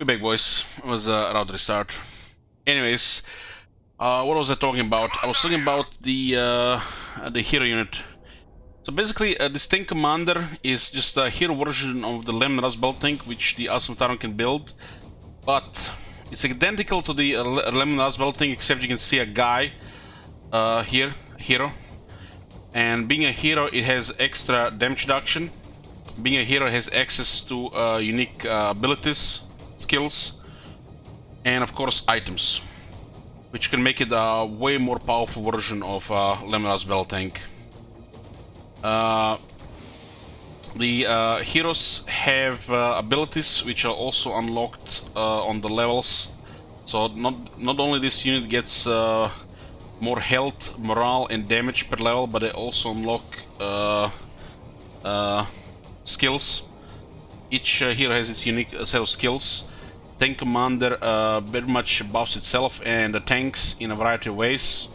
We're back, boys. It was a route restart. Anyways, what was I talking about? I was talking about the hero unit. So basically, this tank commander is just a hero version of the Lemon Rust Belt tank, which the Militarum can build. But it's identical to the Lemon Rust Belt tank, except you can see a guy here, a hero. And being a hero, it has extra damage reduction. Being a hero has access to unique abilities, skills, and of course items, which can make it a way more powerful version of Lemon Rust Belt tank. The heroes have abilities which are also unlocked on the levels. So not only this unit gets more health, morale, and damage per level, but they also unlock skills. Each hero has its unique set of skills. Tank commander very much buffs itself and the tanks in a variety of ways.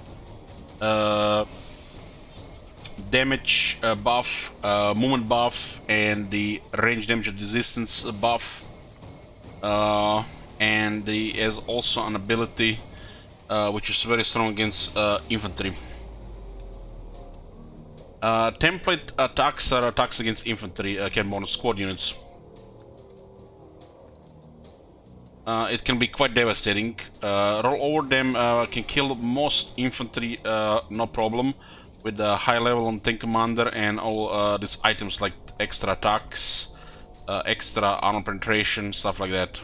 Damage buff, movement buff, and the range damage resistance buff. And he has also an ability which is very strong against infantry. Template attacks are attacks against infantry, can bonus squad units. It can be quite devastating. Roll over them can kill most infantry, no problem, with a high level on tank commander and all these items like extra attacks, extra armor penetration, stuff like that.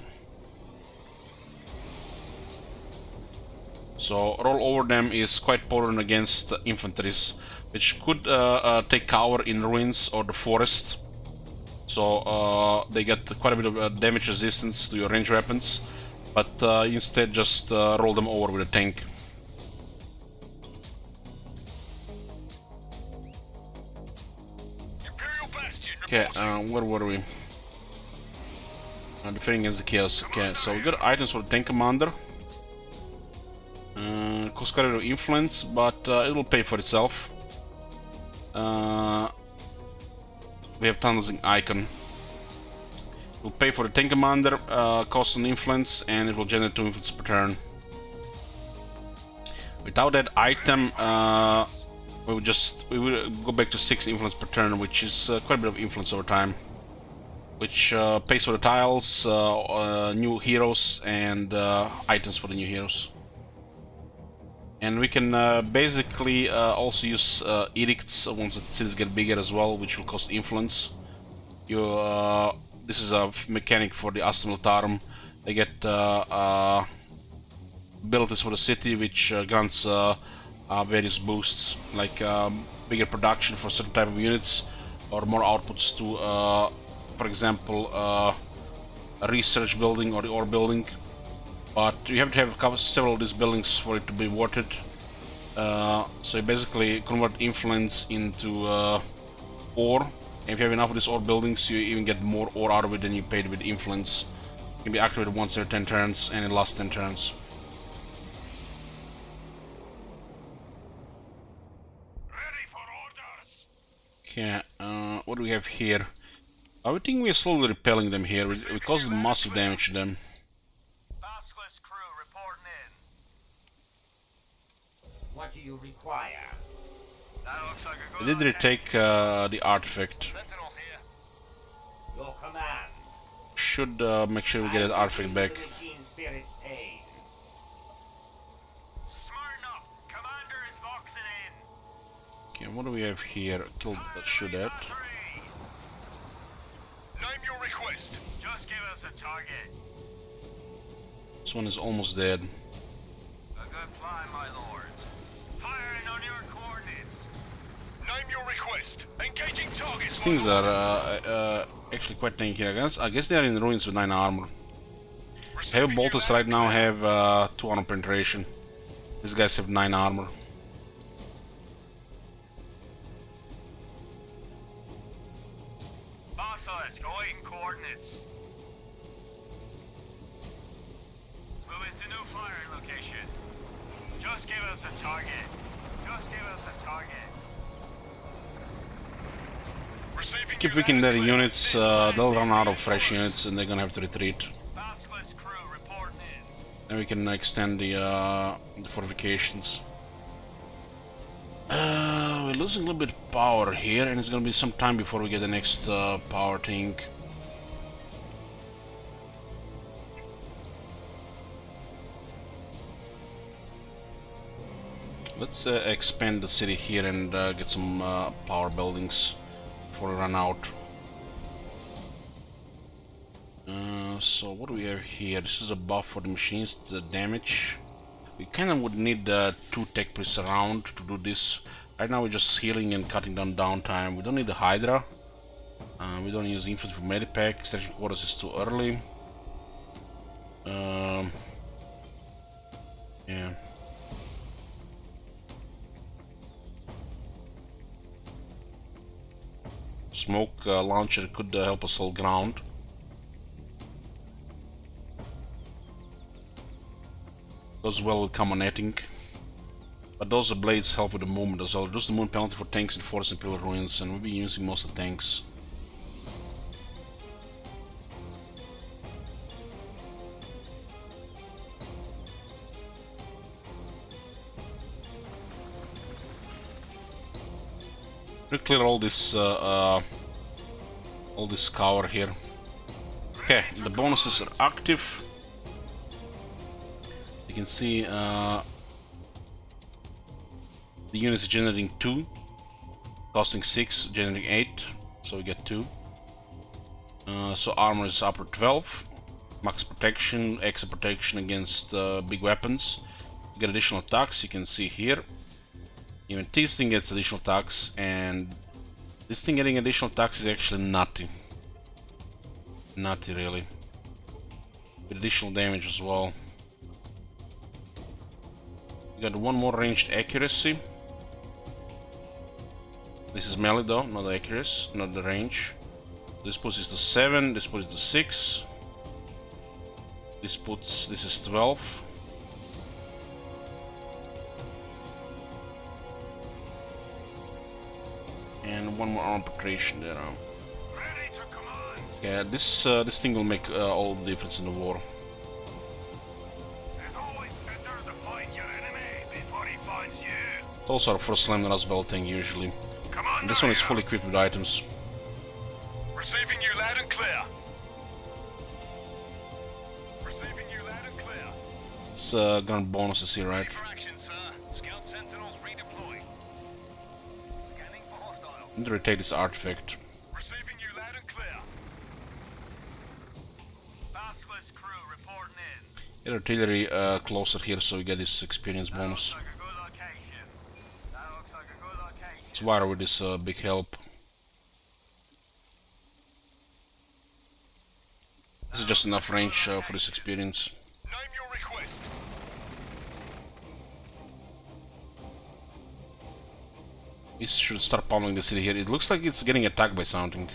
So roll over them is quite potent against infantries, which could take cover in ruins or the forest. So they get quite a bit of damage resistance to your range weapons, but instead just roll them over with a tank. Okay, where were we? Defending against the chaos. Okay, so we got items for the tank commander. Costs quite a bit of influence, but it will pay for itself. We have tunneling icon. It will pay for the tank commander, cost on influence, and it will generate 2 influence per turn. Without that item, we would go back to 6 influence per turn, which is quite a bit of influence over time. Which pays for the tiles, new heroes, and items for the new heroes. And we can basically also use edicts once the cities get bigger as well, which will cost influence. This is a mechanic for the Astra Militarum. They get abilities for the city, which grants various boosts, like bigger production for certain type of units, or more outputs to, for example, a research building or the ore building. But you have to have several of these buildings for it to be worth it. So you basically convert influence into ore. And if you have enough of these ore buildings, you even get more ore out of it than you paid with influence. It can be activated once every 10 turns, and it lasts 10 turns. Ready for orders. Okay, what do we have here? I would think we are slowly repelling them here. We caused massive damage to them. What do you require? That looks like a I good did retake the artifact. Sentinels here. Your command. Should make sure we get that artifact back. Machine spirit's aid. Smart enough. Commander is boxing in. Okay, what do we have here? Kill that, shoot that. Name your request. Just give us a target. This one is almost dead. A good plan, my lord. Firing on your coordinates. Name your request. Engaging targets. These things are actually quite tanky. I guess they are in ruins with 9 armor. Heavy bolters right now have 2 armor penetration. These guys have 9 armor. Basilisk, awaiting coordinates. Moving to new firing location. Just give us a target. Just give us a target. Receiving Keep weakening their units, they'll run out of fresh units and they're gonna have to retreat. Basilisk and we can extend the fortifications. We're losing a little bit of power here, and it's gonna be some time before we get the next power thing. Let's expand the city here and get some power buildings before we run out. So what do we have here? This is a buff for the machines, the damage. We kind of would need 2 tech priests around to do this. Right now we're just healing and cutting down downtime. We don't need the Hydra. We don't use infantry for medipack. Extraction quarters is too early. Yeah. Smoke launcher could help us hold ground. Goes well with commoneting. But those blades help with the movement as well. Reduce the movement penalty for tanks in forest and pillar ruins, and we'll be using most of the tanks. We'll clear all this cover here. Okay, the bonuses are active. You can see the units generating 2, costing 6, generating 8, so we get 2. So armor is upper 12, max protection, extra protection against big weapons. You get additional attacks, you can see here. Even this thing gets additional attacks, and this thing getting additional attacks is actually nutty. Nutty, really. With additional damage as well. We got 1 more ranged accuracy. This is melee though, not the accuracy, not the range. This puts us to 7, this puts it to 6. This is 12. And 1 more armor penetration there. Yeah, this thing will make all the difference in the war. It's also our first slam and belt thing usually. And this one is fully equipped with items. Receiving you loud and clear. Receiving you loud and clear. It's gun bonuses here, right? Action, sir. Scout sentinels redeploy. Scanning for hostiles. Need to retake this artifact. Receiving you loud and clear. Basilisk crew reporting in. Get artillery closer here so we get this experience bonus. It's wire with this big help. This is just enough range for this experience. Name your request. We should start pummeling the city here. It looks like it's getting attacked by something.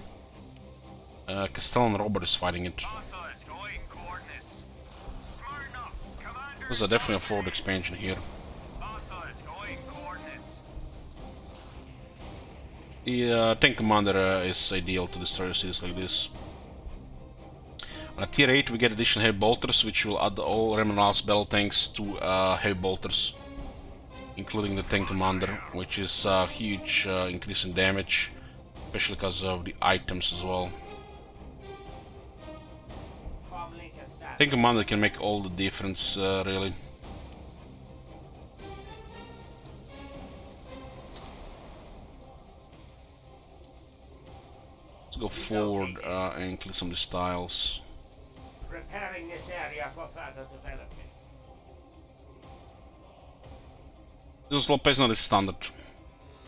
Castellan Robert is fighting it. There's definitely a forward expansion here. The tank commander is ideal to destroy cities like this. At tier 8 we get additional heavy bolters, which will add all Remnant's battle tanks to heavy bolters, including the tank commander, which is a huge increase in damage, especially because of the items as well. Tank commander can make all the difference, really. Let's go forward and clear some of the styles. Preparing this area for further development. This slow pace not is standard.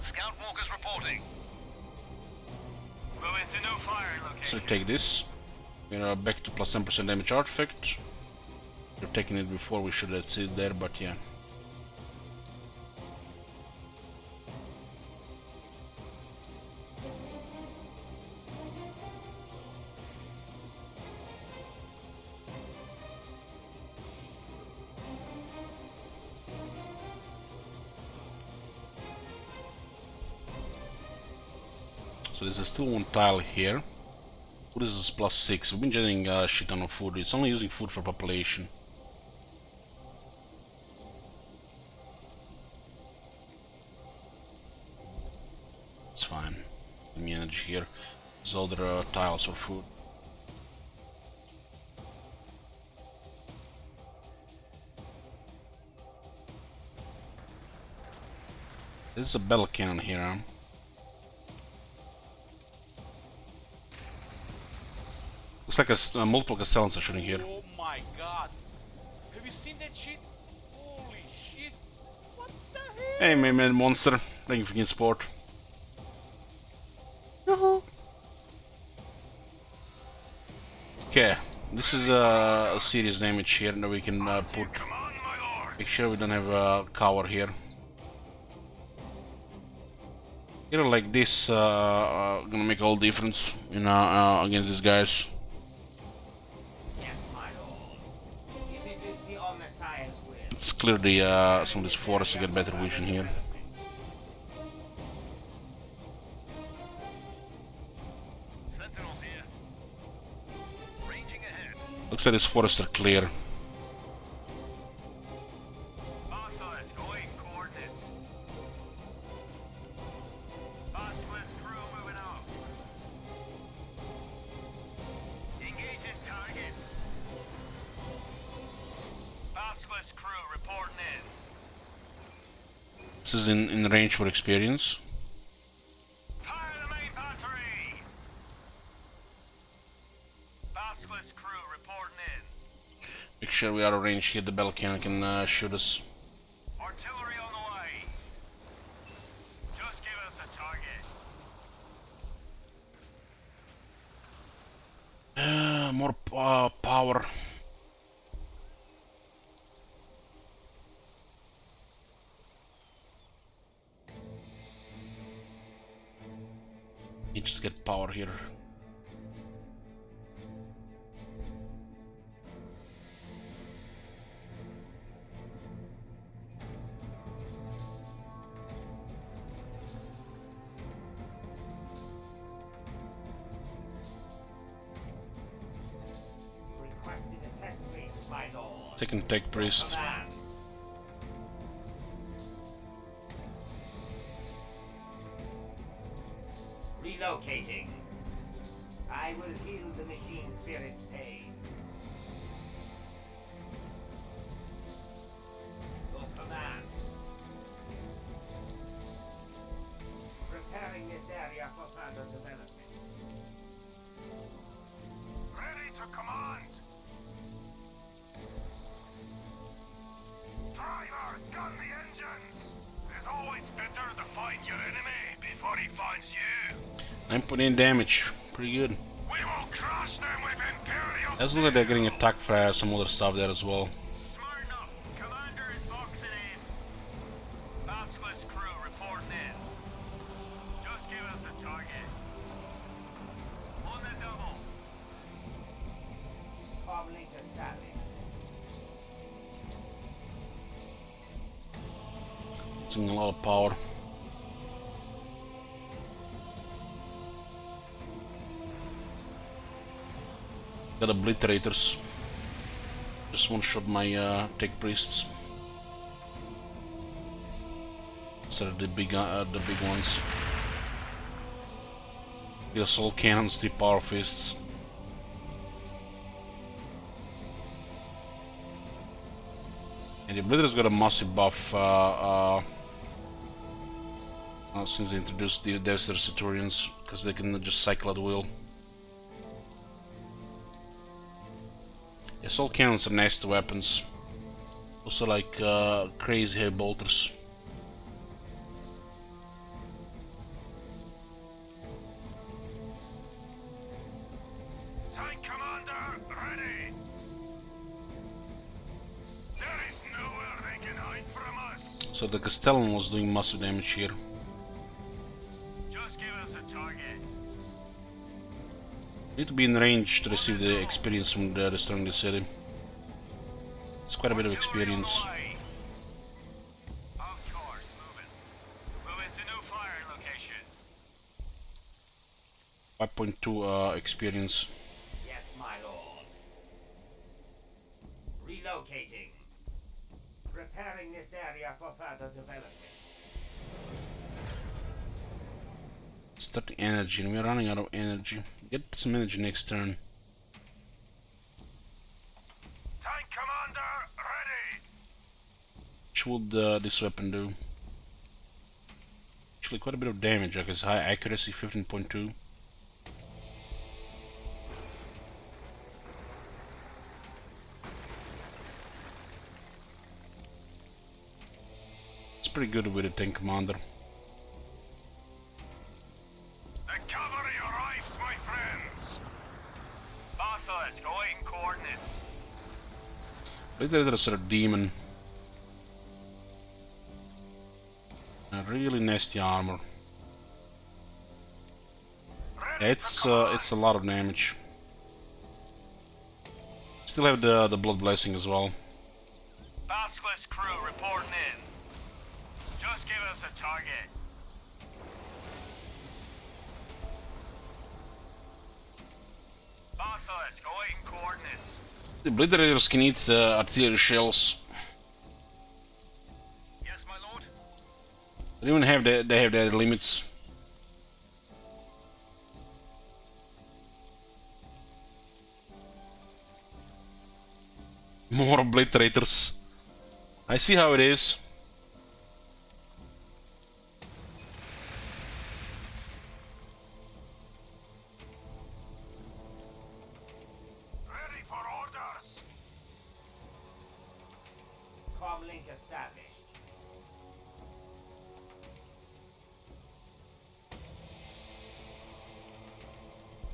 Scout walkers reporting. Moving to new firing location. So take this. We're back to plus 10% damage artifact. We're taking it before we should have it there, but yeah. So there's still 1 tile here. Food is plus 6. We've been generating shit ton of food. It's only using food for population. energy here. These other tiles for food. There's a battle cannon here, huh? Looks like a multiple Castellans are shooting here. Oh my god! Have you seen that shit? Holy shit! What the hell? Hey, man, monster. Thank you for getting support. Okay, this is a serious damage here that we can put. Come on, my lord. Make sure we don't have a cover here. Here like this, gonna make all difference, you know, against these guys. Yes, my lord. If it is the Omniscience will. Let's clear the some of this forest to get better vision here. Sentinels here. Ranging ahead. Looks like these forests are clear. Basilisk, await coordinates. Basilisk crew moving out. Engaging targets. Basilisk crew reporting in. This is in range for experience. Fire the main battery! Basilisk crew reporting in. Make sure we are in range here. The battle cannon can shoot us. Artillery on the way. Just give us a target. More power. You just get power here. Requested a tech priest, my lord. Taking tech priest. Command. Relocating. I will heal the machine spirit's pain. Your command. Preparing this area for further development. Ready to command. Driver, gun the engines. It's always better to find your enemy before he finds you. 9.8 damage. Pretty good. We will crush them with Imperial. Let's look like they're getting attacked by some other stuff there as well. Smart enough. Commander is boxing in. Basilisk crew reporting in. Just give us a target. On the double. Comlink established. Using a lot of power. Got obliterators. Just one shot my tech priests. Instead of the big ones. The assault cannons, 3 power fists. And the obliterator's got a massive buff since they introduced the Devastator Centurions, because they can just cycle at will. Assault cannons are nasty weapons. Also like crazy heavy bolters. Tank commander, ready. There is nowhere they can hide from us. So the Castellan was doing massive damage here. Just give us a target. Need to be in range to receive the experience from destroying the city. It's quite a bit of experience. Artillery on the way. Of course, moving. Moving to new firing location. 5.2 experience. Yes, my lord. Relocating. Preparing this area for further development. It's 30 energy, and we're running out of energy. Get some energy next turn. Tank commander, ready. Which would this weapon do? Actually, quite a bit of damage. I guess high accuracy, 15.2. It's pretty good with a tank commander. The cavalry arrives, my friends. Basilisk, awaiting coordinates. Literally, there's a demon. A really nasty armor. Yeah, it's a lot of damage. Still have the blood blessing as well. Basilisk crew reporting in. Just give us a target. Basilisk, awaiting coordinates. The Obliterators can eat artillery shells. Yes, my lord. They even have they have their limits. More Obliterators. I see how it is. Ready for orders. Comlink established.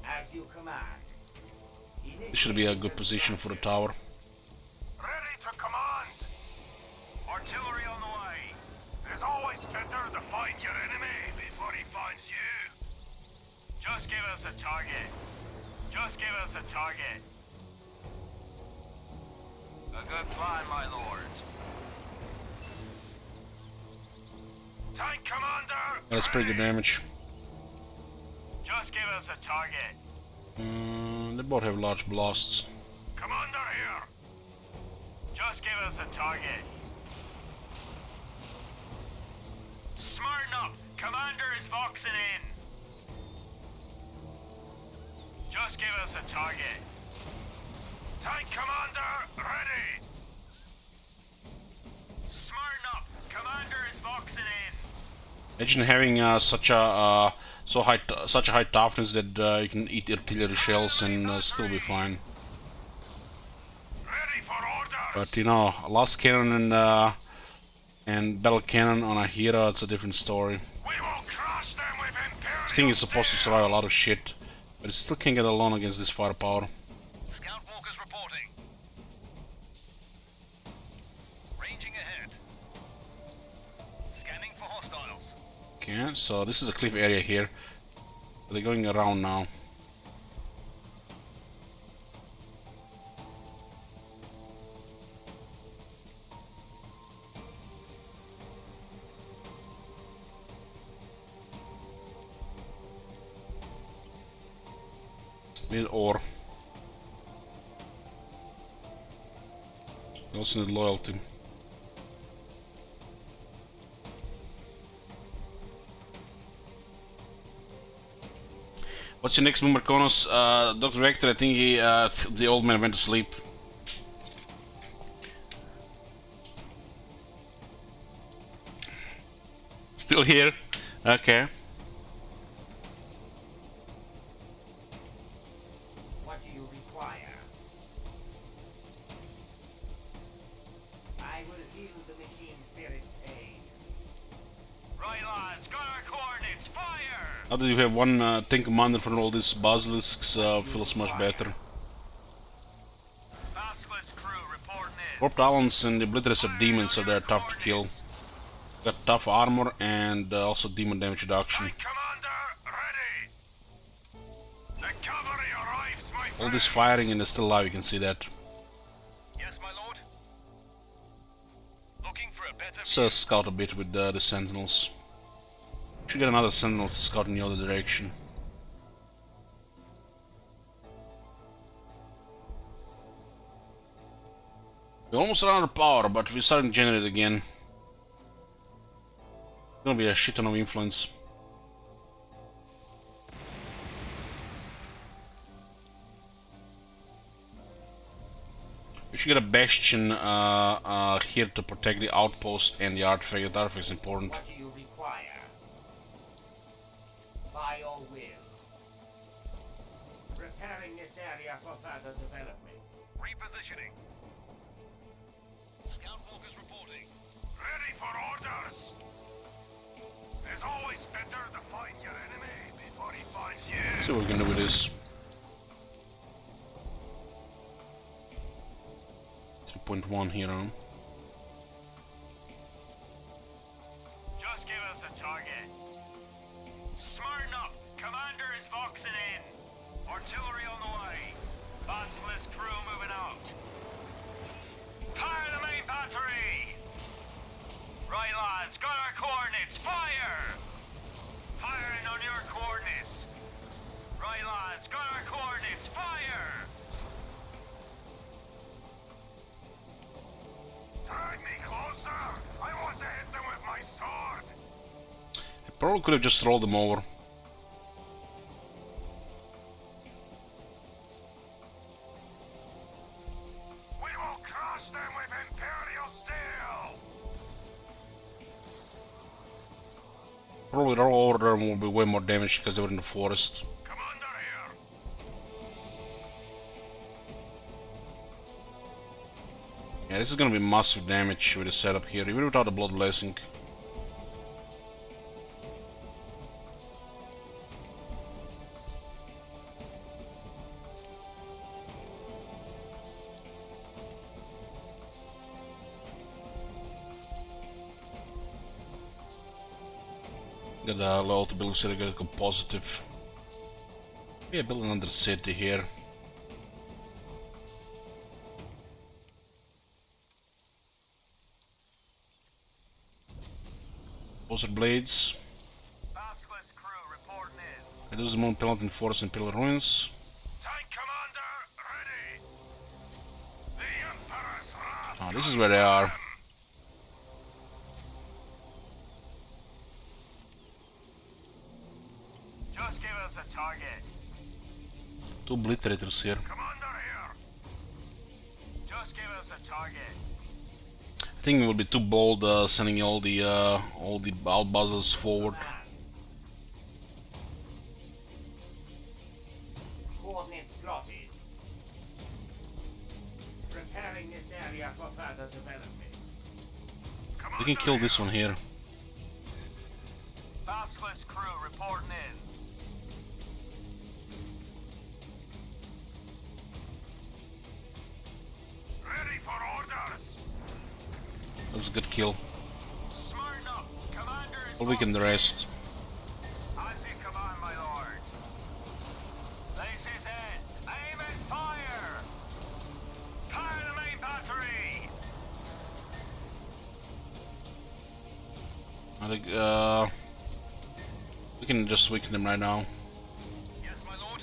As you command. This should be a good position for the tower. Ready to command. Artillery on the way. It's always better to find your enemy before he finds you. Just give us a target. Just give us a target. A good plan, my lord. Tank commander. That's pretty good damage. Just give us a target. They both have large blasts. Commander here. Just give us a target. Smarten up. Commander is voxing in. Just give us a target. Tank commander, ready. Smarten up. Commander is voxing in. Imagine having such a high toughness that you can eat artillery shells and still be fine. Ready for orders. But you know, last cannon and battle cannon on a hero, it's a different story. We will crush them with Imperial. This thing is supposed to survive a lot of shit, but it still can't get alone against this firepower. Scout walkers reporting. Ranging ahead. Scanning for hostiles. Okay, so this is a cliff area here. They're going around now. Need ore. We also need loyalty. What's your next move, Marconos? Dr. Vector, I think he, the old man went to sleep. Still here? Okay. What do you require? I will yield the machine spirit's aid. Right, lads. Got our coordinates. Fire! Now that you have one tank commander for all these basilisks, feels much better. Basilisk crew reporting in. Warped Talons and the Obliterators are demons, so they're tough to kill. Got tough armor and also demon damage reduction. Tank commander, ready. The cavalry arrives, my friend. All this firing and they're still alive, you can see that. Yes, my lord. Looking for a better. Let's scout a bit with the sentinels. Should get another sentinel to scout in the other direction. We're almost out of power, but we're starting to generate again. Gonna be a shit ton of influence. We should get a bastion here to protect the outpost and the artifact. The artifact is important. What do you require? By your will. Preparing this area for further development. Repositioning. Scout walkers reporting. Ready for orders. It's always better to find your enemy before he finds you. Let's see what we can do with this. 3.1 here on. Just give us a target. Smart enough. Commander is voxing in. Artillery on the way. Basilisk crew moving out. Fire the main battery! Right, lads, got our coordinates. Fire! Firing on your coordinates. Right, lads, got our coordinates. Fire! Drag me closer! I want to hit them with my sword! I probably could have just rolled them over. We will crush them with Imperial steel! Probably roll over them will be way more damage because they were in the forest. Commander here! Yeah, this is gonna be massive damage with the setup here, even without the Blood Blessing. Got the loyalty building city, got to go positive. Yeah, build another city here. Poser blades. Basilisk crew reporting in. Reduce the moon penalty in forest and pillar ruins. Tank commander, ready! The Emperor's wrath! Ah, this is where they are. Just give us a target. Two obliterators here. Commander here! Just give us a target. I think it would be too bold sending all the outbuzzers forward. Coordinates plotted. Preparing this area for further development. We can kill this one here. Basilisk crew reporting in. Ready for orders. That's a good kill. Smart enough. Commander is We'll weaken the rest. As you command, my lord. This is it. Aim and fire. Fire the main battery. I think, we can just weaken them right now. Yes, my lord.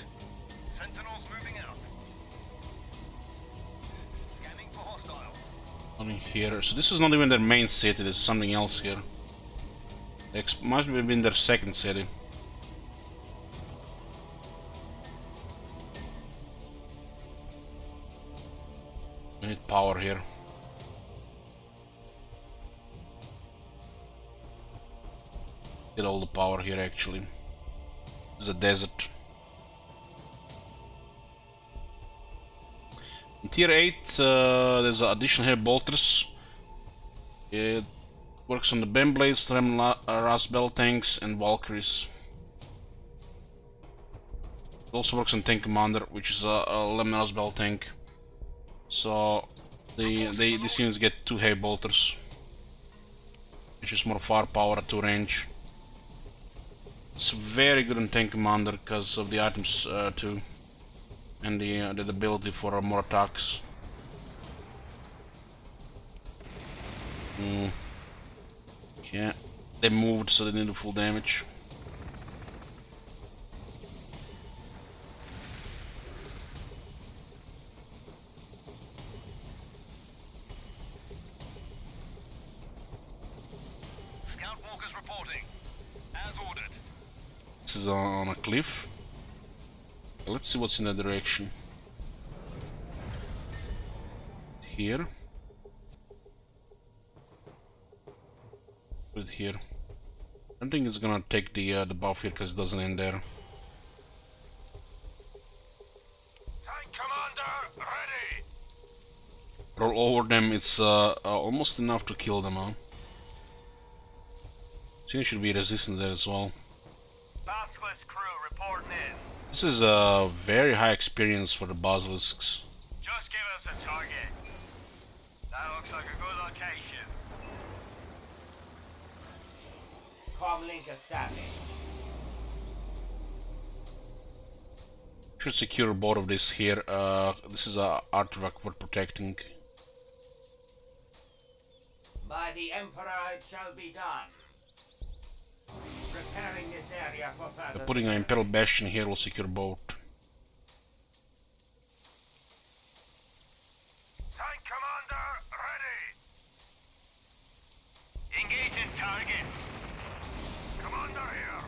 Sentinels moving out. Scanning for hostiles. Only here. So this is not even their main city. This is something else here. Must have been their second city. We need power here. Get all the power here actually. This is a desert. In tier 8 there's additional here bolters. It works on the Ben Blades, Rasbel tanks and Valkyries. It also works on Tank Commander, which is a Lemon Rasbel tank. So these units get 2 heavy bolters, which is more firepower at 2 range. It's very good on Tank Commander because of the items too, and the ability for more attacks. Okay, they moved, so they need the full damage. Scout walkers reporting. As ordered. This is on a cliff. Let's see what's in that direction. here. Put it here. I don't think it's gonna take the buff here because it doesn't end there. Tank commander, ready. Roll over them. It's almost enough to kill them, huh? So you should be resistant there as well. Basilisk crew reporting in. This is a very high experience for the basilisks. Just give us a target. That looks like a good location. Comlink established. Should secure both of this here. This is a artifact for protecting. By the Emperor it shall be done. Preparing this area for further... Putting an Imperial Bastion here will secure both. Tank commander, ready. Engaging targets. Commander here.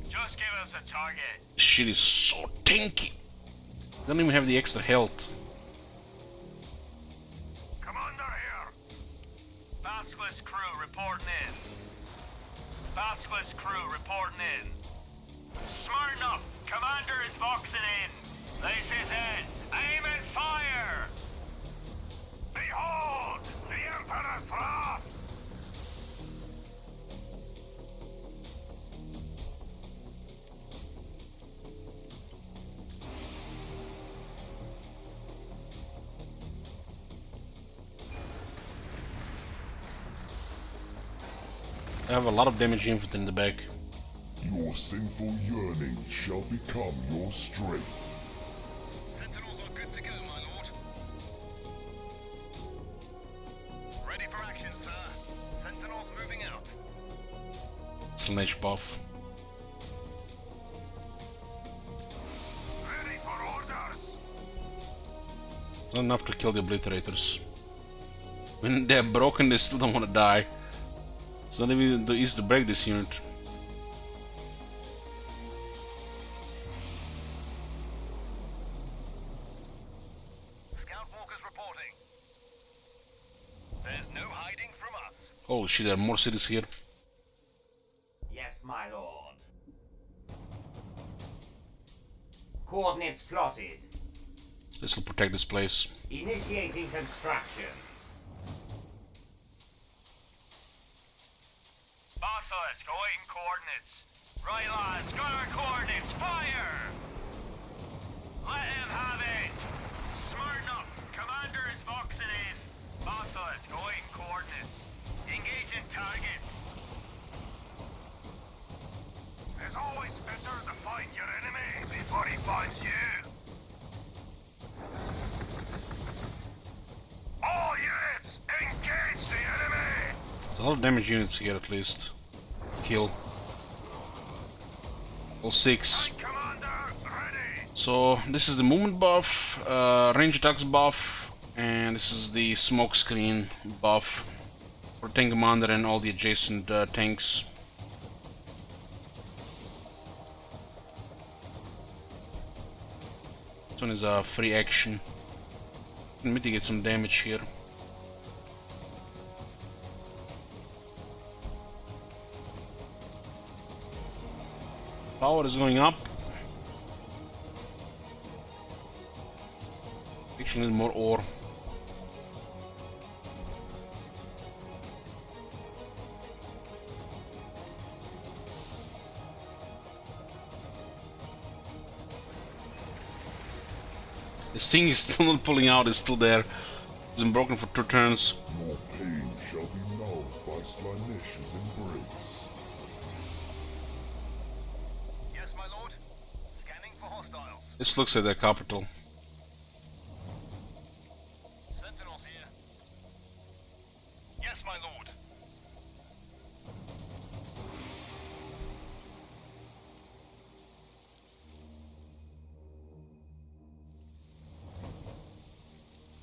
Just give us a target. This shit is so tanky. Don't even have the extra health. Commander here. Basilisk crew reporting in. Basilisk crew reporting in. Smart enough. Commander is voxing in. This is it. Aim and fire. Behold, the Emperor's wrath. I have a lot of damage infantry in the back. Your sinful yearning shall become your strength. Sentinels are good to go, my lord. Ready for action, sir. Sentinels moving out. Slash buff. Ready for orders. Not enough to kill the obliterators. When they're broken, they still don't want to die. It's not even easy to break this unit. Scout walkers reporting. There's no hiding from us. Holy shit, there are more cities here. Yes, my lord. Coordinates plotted. This will protect this place. Initiating construction. Basilisk awaiting coordinates. Right, lads, got our coordinates. Fire! Let him have it. Smart enough. Commander is voxing in. Basilisk awaiting coordinates. Engaging targets. It's always better to find your enemy before he finds you. All units, engage the enemy! There's a lot of damage units here at least. Kill. All 6. Commander, ready! So this is the movement buff, range attacks buff, and this is the smoke screen buff for tank commander and all the adjacent tanks. This one is a free action. Can mitigate some damage here. Power is going up. Actually need more ore. This thing is still not pulling out, it's still there. It's been broken for 2 turns. Your pain shall be nulled by Slanish's embrace. Yes, my lord. Scanning for hostiles. This looks like their capital. Sentinels here. Yes, my lord.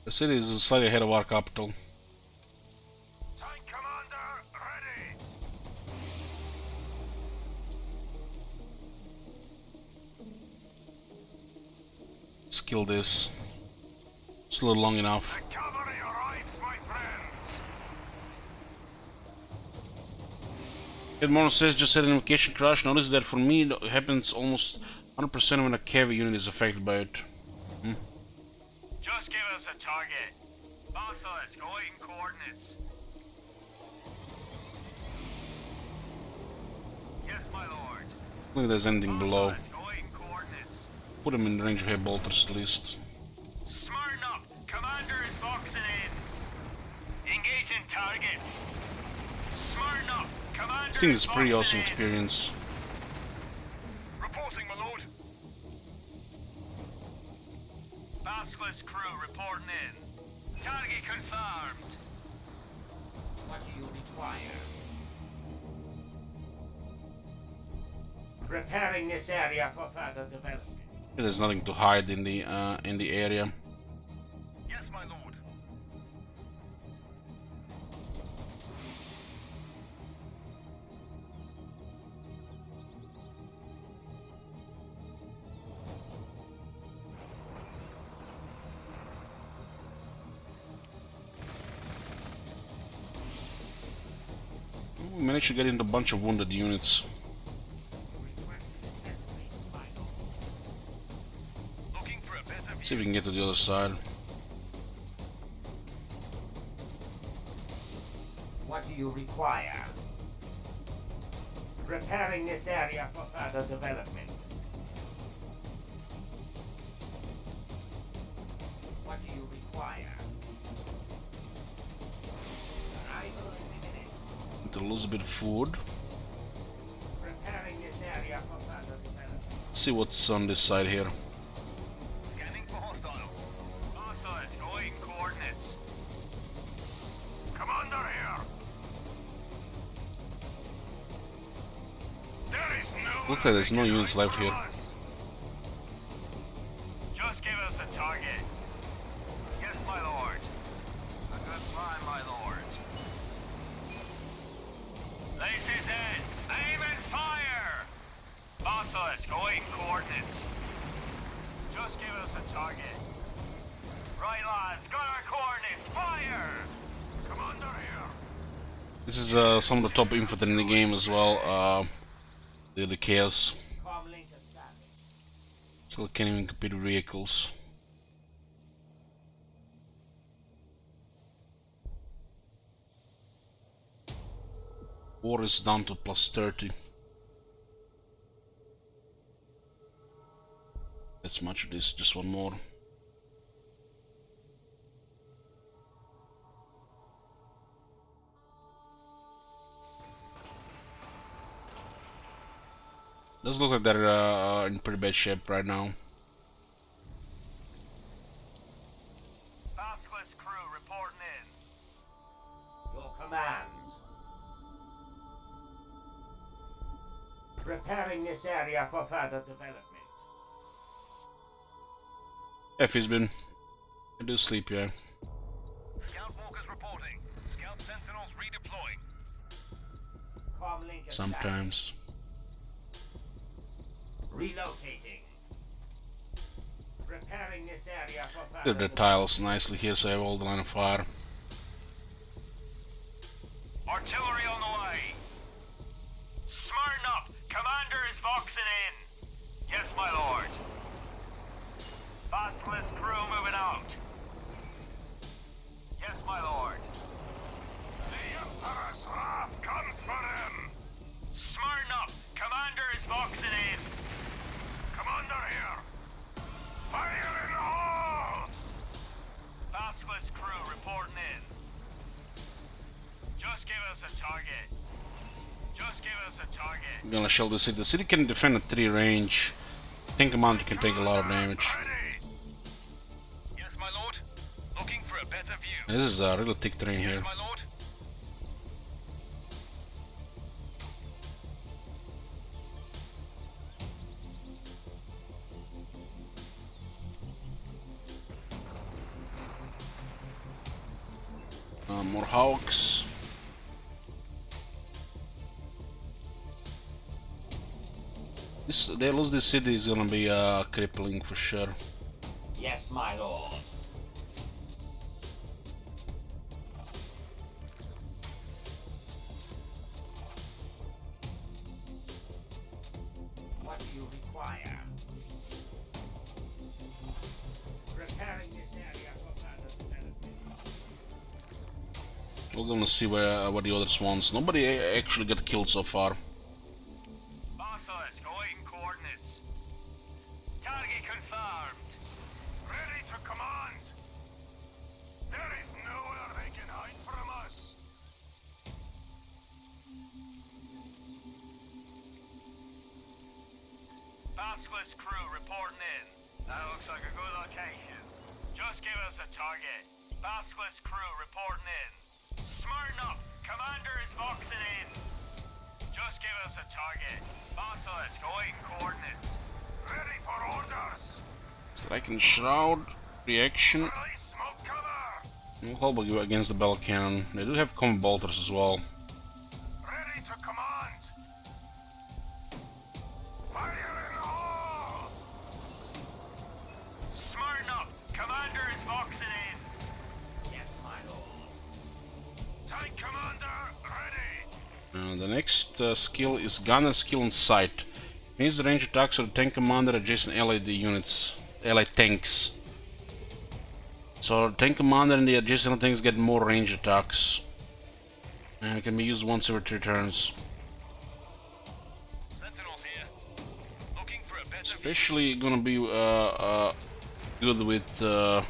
The city is slightly ahead of our capital. Tank commander, ready. Let's kill this. It's a little long enough. The cavalry arrives, my friends. Edmond says, just had an invocation crash. Notice that for me it happens almost 100% when a cav unit is affected by it. Just give us a target. Basilisk, awaiting coordinates. Yes, my lord. Look if there's anything below. Basilisk, awaiting coordinates. Put him in range of head bolters at least. Smarten up. Commander is boxing in. Engaging targets. Smarten up. Commander This thing is pretty boxing awesome in. experience. Reporting, my lord. Basilisk crew reporting in. Target confirmed. What do you require? Preparing this area for further development. There's nothing to hide in the area. Yes, my lord. We managed to get into a bunch of wounded units. Looking for a better See if we can get to the other side. What do you require? Preparing this area for further development. What do you require? Arrival is imminent. To lose a bit of food. Preparing this area for further development. Let's see what's on this side here. Scanning for hostiles. Basilisk, awaiting coordinates. Commander here. There is no. Looks like there's no units left here. Just give us a target. Yes, my lord. A good plan, my lord. Laces in. Aim and fire. Basilisk, awaiting coordinates. Just give us a target. Right, lads. Got our coordinates. Fire. Commander here. This is some of the top infantry in the game as well. The chaos. Comlink established. Still can't even compete with vehicles. War is down to +30. That's much of this, just one more. Does look like they're in pretty bad shape right now. Basilisk crew reporting in. Your command. Preparing this area for further development. F has been. I do sleep, yeah. Scout walkers reporting. Scout sentinels redeploying. Comlink established. Sometimes. Relocating. Preparing this area for Did further the tiles nicely here, so I have all the line of fire. Artillery on the way. Smarten up. Commander is boxing in. Yes, my lord. Basilisk crew moving out. Yes, my lord. The Emperor's wrath comes for him. Smarten up. Commander is boxing in. Commander here. Fire in the hole. Basilisk crew reporting in. Just give us a target. Just give us a target. I'm gonna shell the city. The city can defend at 3 range. Tank commander can take a lot of damage. Ready. Yes, my lord. Looking for a better view. And this is a really thick terrain Yes, here. my lord. More hawks. They lose this city is gonna be crippling for sure. Yes, my lord. What do you require? Preparing this area for further development. We're gonna see what the others wants. Nobody actually got killed so far. Basilisk, awaiting coordinates. Target confirmed. Ready to command. There is nowhere they can hide from us. Basilisk crew reporting in. That looks like a good location. Just give us a target. Basilisk crew reporting in. Smarten up. Commander is voxing in. Just give us a target. Basilisk, awaiting coordinates. Ready for orders. Striking Shroud, reaction. Release smoke cover. We'll hold you against the bell cannon. They do have Kraken Bolts as well. Ready to command. Fire in the hole. Smarten up. Commander is voxing in. Yes, my lord. Tank commander, ready. The next skill is Gunner Skill on Sight. Means the range attacks of the tank commander adjacent allied units, allied tanks. So tank commander and the adjacent tanks get more range attacks. And it can be used once every 3 turns. Sentinels here. Looking for a better Especially gonna be good with other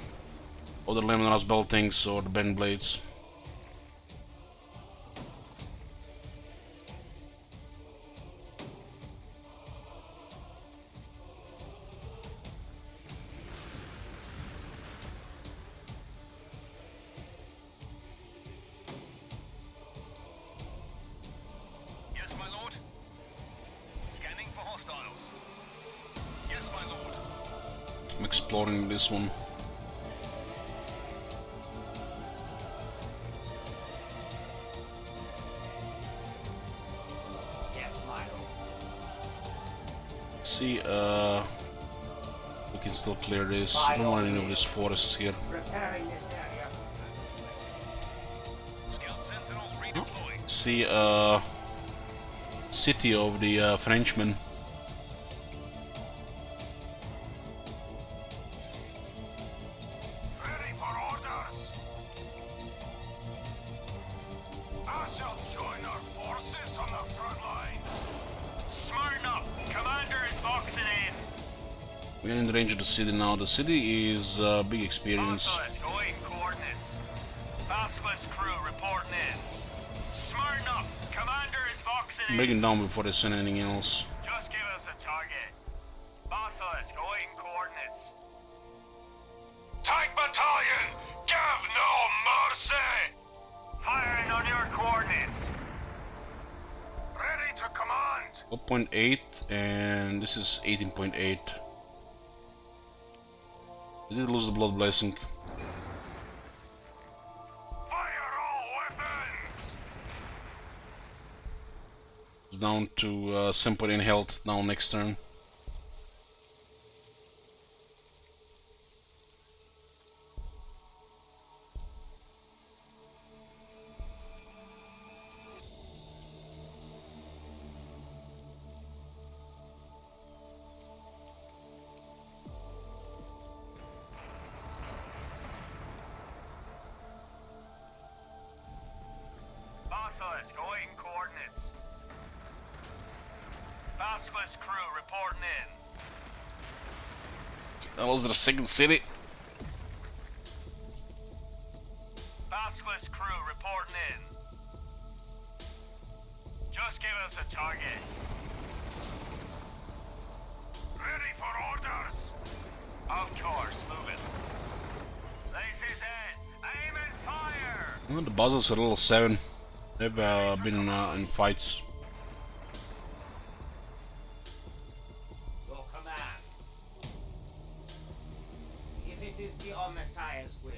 Lemon Rust Bell tanks or the Bend Blades. Yes, my lord. Scanning for hostiles. Yes, my lord. I'm exploring this one. Yes, my lord. Let's see, we can still clear this. I don't want any of these forests here. Preparing this area. Scout sentinels redeployed. See, city of the Frenchmen. Ready for orders. I shall join our forces on the front lines. Smarten up. Commander is voxing in. We're in the range of the city now. The city is a big experience. Basilisk, awaiting coordinates. Basilisk crew reporting in. Smarten up. Commander is voxing in. Bring it down before they send anything else. Just give us a target. Basilisk, awaiting coordinates. Tank battalion, give no mercy! Firing on your coordinates. Ready to command. 4.8 and this is 18.8. They did lose the Blood Blessing. Fire all weapons! It's down to Symphony in Health now next turn. Basilisk, awaiting coordinates. Basilisk crew reporting in. That was the second city. Basilisk crew reporting in. Just give us a target. Ready for orders. Of course, moving. This is it. Aim and fire. Well, the buzzers are level 7. They've been in fights. Your command. If it is the Omnissiah's will.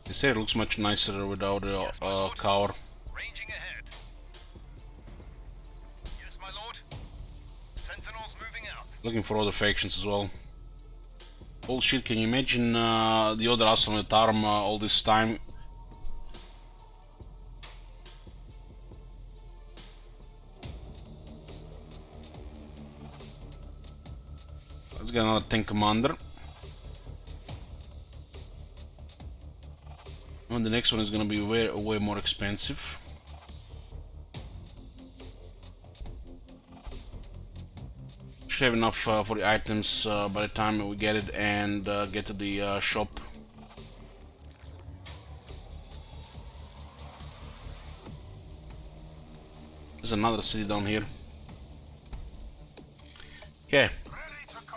They say it looks much nicer without a cower. Ranging ahead. Yes, my lord. Sentinels moving out. Looking for other factions as well. Bullshit, can you imagine the other Astra Militarum all this time? Let's get another tank commander. And the next one is gonna be way more expensive. Should have enough for the items by the time we get it and get to the shop. There's another city down here. Okay,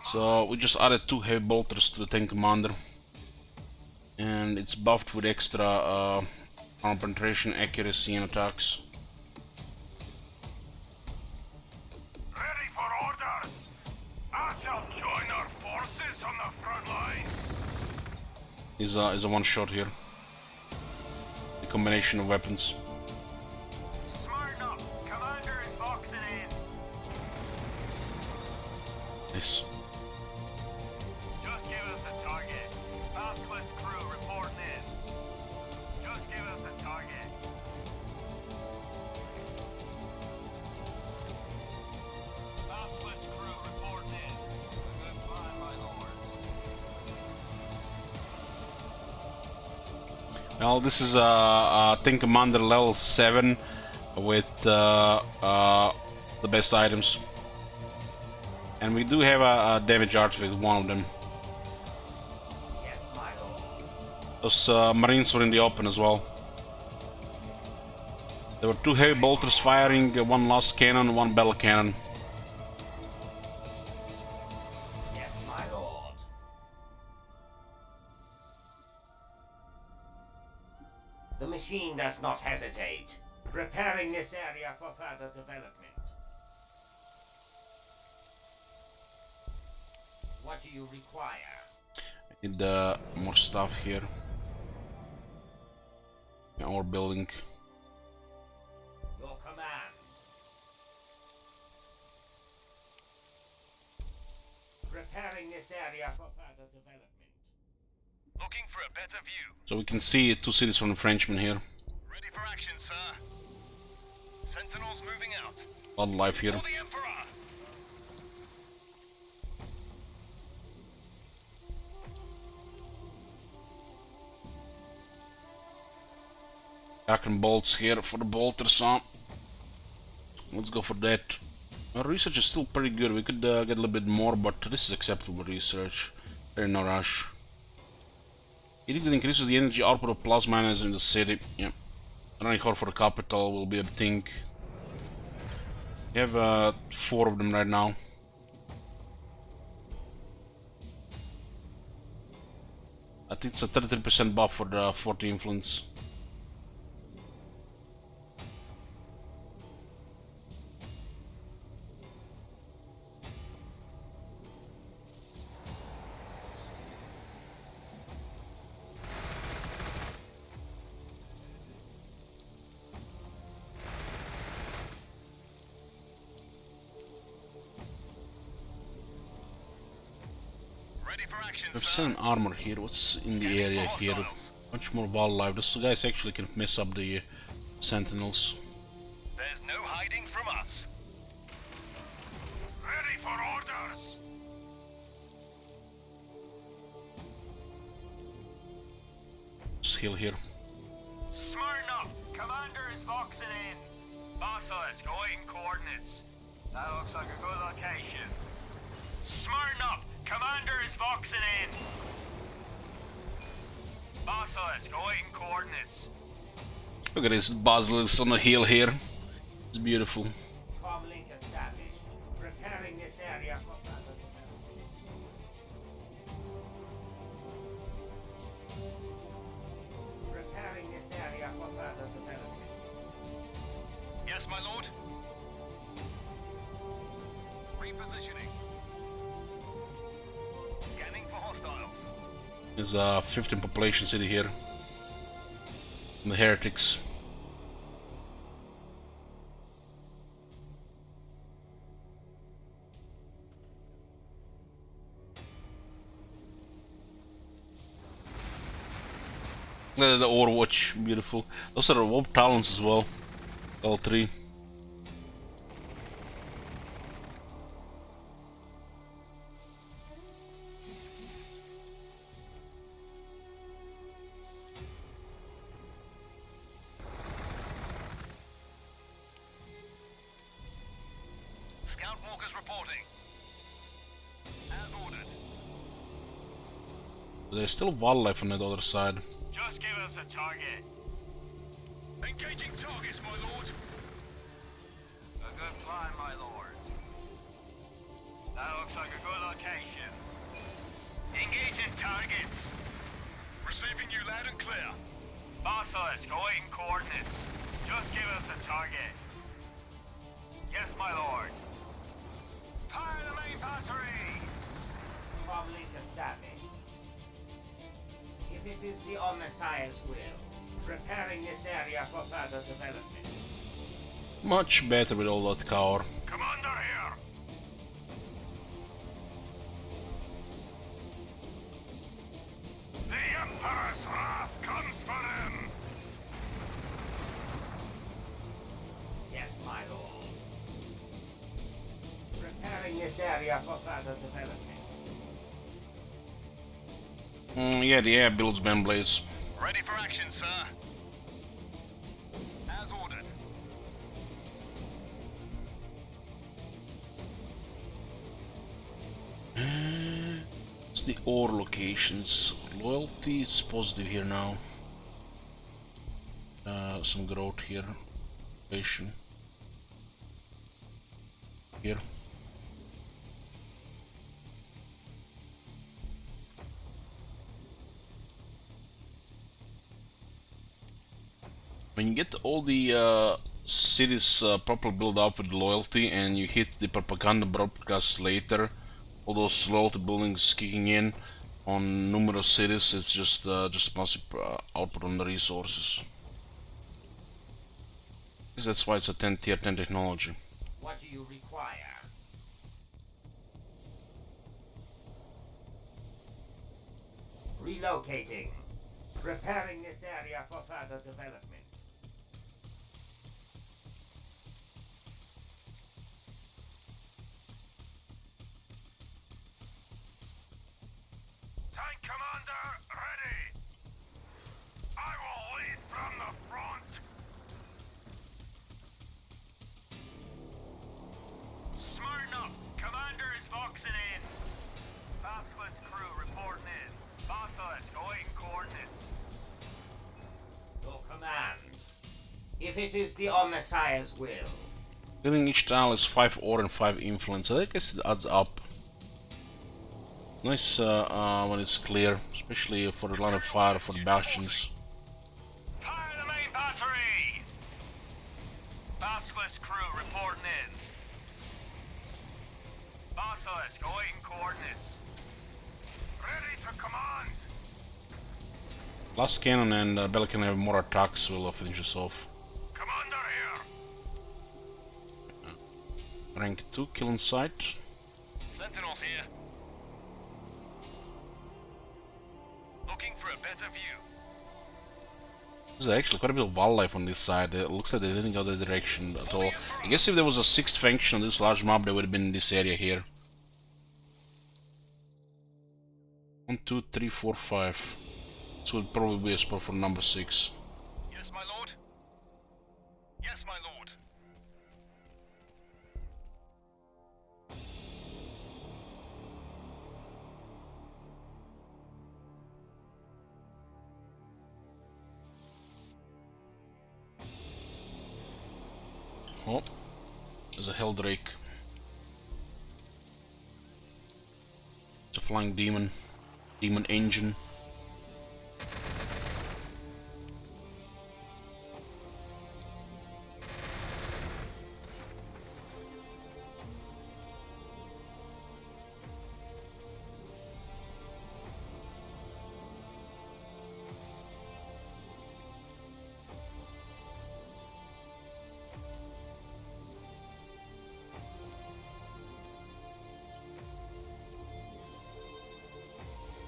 so we just added 2 heavy bolters to the tank commander, and it's buffed with extra armor penetration, accuracy, and attacks. Ready for orders! I shall join our forces on the front line. Is a one shot here. The combination of weapons. Smarten up! Commander is boxing in. Nice. Just give us a target. Maskless crew reporting in. Just give us a target. Maskless crew reporting in. Good plan, my lord. Well, this is a tank commander level 7 with the best items. And we do have a damage artifact, one of them. Yes, my lord. Those marines were in the open as well. There were 2 heavy bolters firing, 1 last cannon, 1 battle cannon. Yes, my lord. The machine does not hesitate. Preparing this area for further development. What do you require? I need more stuff here. Yeah, more building. Your command. Preparing this area for further development. Looking for a better view. So we can see 2 cities from the Frenchmen here. Ready for action, sir. Sentinels moving out. A lot of life here. For the Emperor! Kraken Bolts here for the bolters, huh? Let's go for that. Our research is still pretty good. We could get a little bit more, but this is acceptable research. There's no rush. Edict increases the energy output of plasma miners in the city. Yeah. Running hard for the capital will be a thing. We have 4 of them right now. I think it's a 33% buff for the 40 influence. Ready for action, I've sir. seen armor here. What's in the area here? Much more wildlife. Those guys actually can mess up the sentinels. There's no hiding from us. Ready for orders. Let's heal here. Smarten up. Commander is boxing in. Basilisk, awaiting coordinates. That looks like a good location. Smarten up. Commander is boxing in. Basilisk, awaiting coordinates. Look at this basilisk on the hill here. It's beautiful. Comlink established. Preparing this area for further development. Preparing this area for further development. Yes, my lord. Repositioning. Scanning for hostiles. There's a 15 population city here. And the heretics. The Overwatch, beautiful. Those are warp talons as well. All three. Scout walkers reporting. As ordered. There's still wildlife on that other side. Just give us a target. Engaging targets, my lord. A good plan, my lord. That looks like a good location. Engaging targets. Receiving you loud and clear. Basilisk, awaiting coordinates. Just give us a target. Yes, my lord. Fire the main battery! Probably established. If it is the Omnissiah's will, preparing this area for further development. Much better with all that cover. Commander here! The Emperor's wrath comes for him! Yes, my lord. Preparing this area for further development. Yeah, the air builds Blades. Ready for action, sir. As ordered. It's the ore locations. Loyalty is positive here now. Some growth here. Patient. Here. When you get all the cities properly built up with loyalty and you hit the propaganda broadcasts later, all those loyalty buildings kicking in on numerous cities, it's just massive output on the resources. Because that's why it's a 10 tier 10 technology. What do you require? Relocating. Preparing this area for further development. Tank commander, ready! I will lead from the front! Smarten up! Commander is boxing in! Basilisk crew reporting in. Basilisk, awaiting coordinates. Your command. If it is the Omnissiah's will. Building each tile is 5 ore and 5 influence. I guess it adds up. It's nice when it's clear, especially for the line of fire for the bastions. Fire the main battery! Basilisk crew reporting in. Basilisk, awaiting coordinates. Ready to command! Last cannon and Bell can have more attacks will finish us off. Commander here! Rank 2, kill in sight. Sentinels here. Looking for a better view. There's actually quite a bit of wildlife on this side. It looks like they didn't go that direction at all. I guess if there was a 6th faction on this large map, they would have been in this area here. 1, 2, 3, 4, 5. This would probably be a spot for number 6. Yes, my lord. Yes, my lord. Oh, there's a Helldrake. It's a flying demon. Demon engine.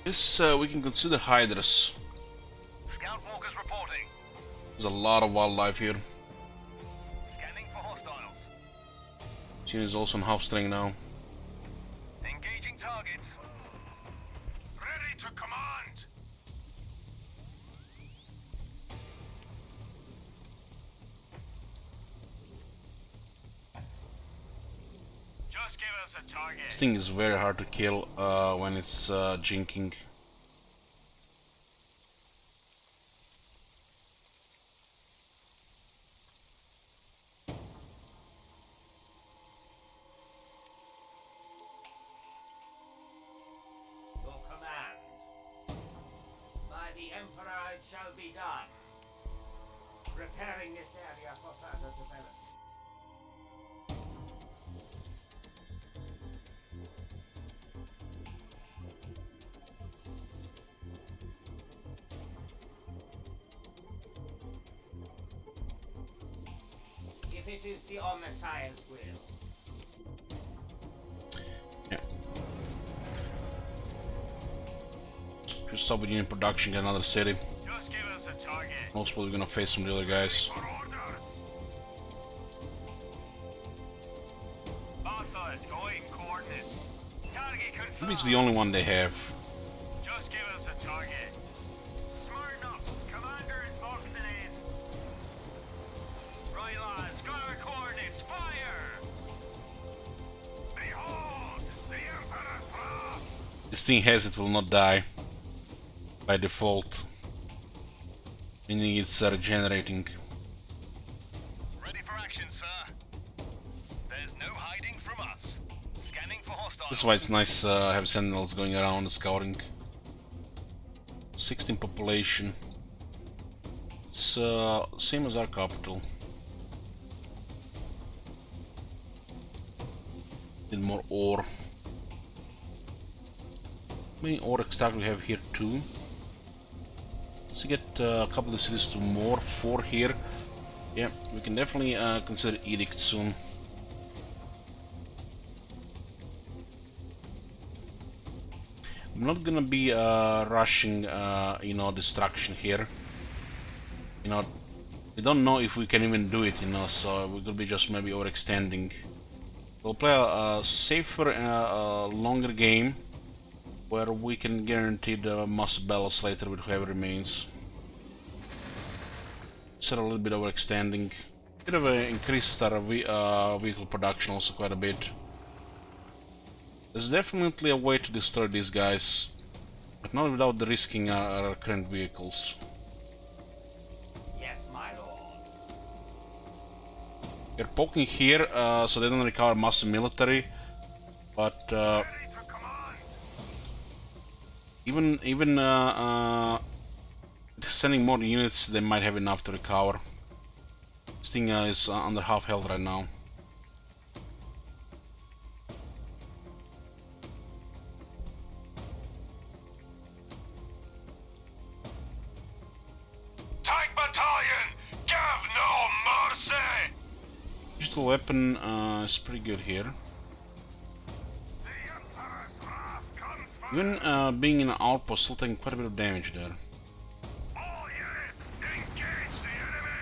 This we can consider Hydras. Scout walkers There's a lot of wildlife here. Scanning for hostiles. Chin is also on half strength now. Engaging targets. Ready to command. Just give us a target. This thing is very hard to kill when it's jinking. Your command. By the Emperor it shall be done. Preparing this area for further development. If it is the Omnissiah's will. Yeah. Just stop with unit production, get another city. Just give us a target. Most probably gonna face some of the other guys. For orders. Bosses, going coordinates. Target confirmed. Maybe it's the only one they have. Just give us a target. Smart enough. Commander is boxing in. Right, lads. Got our coordinates. Fire! Behold, the Emperor's wrath. This thing has it will not die by default, meaning it's regenerating. Ready for action, sir. There's no hiding from us. Scanning for hostiles. That's why it's nice have sentinels going around scouting. 16 population. It's same as our capital. Need more ore. How many ore extract we have here too? Let's get a couple of cities to more. 4 here. Yeah, we can definitely consider Edict soon. I'm not gonna be rushing, you know, destruction here. You know, we don't know if we can even do it, you know, so we could be just maybe overextending. We'll play a safer, longer game where we can guarantee the mass battles later with whoever remains. Instead a little bit overextending. Bit of an increased our vehicle production also quite a bit. There's definitely a way to destroy these guys, but not without risking our current vehicles. Yes, my lord. They're poking here, so they don't recover mass military, but Ready to command. even sending more units, they might have enough to recover. This thing is under half health right now. Tank battalion, give no mercy. Digital weapon is pretty good here. The Emperor's wrath comes for Even being in an outpost, still taking quite a bit of damage there. all units. Engage the enemy.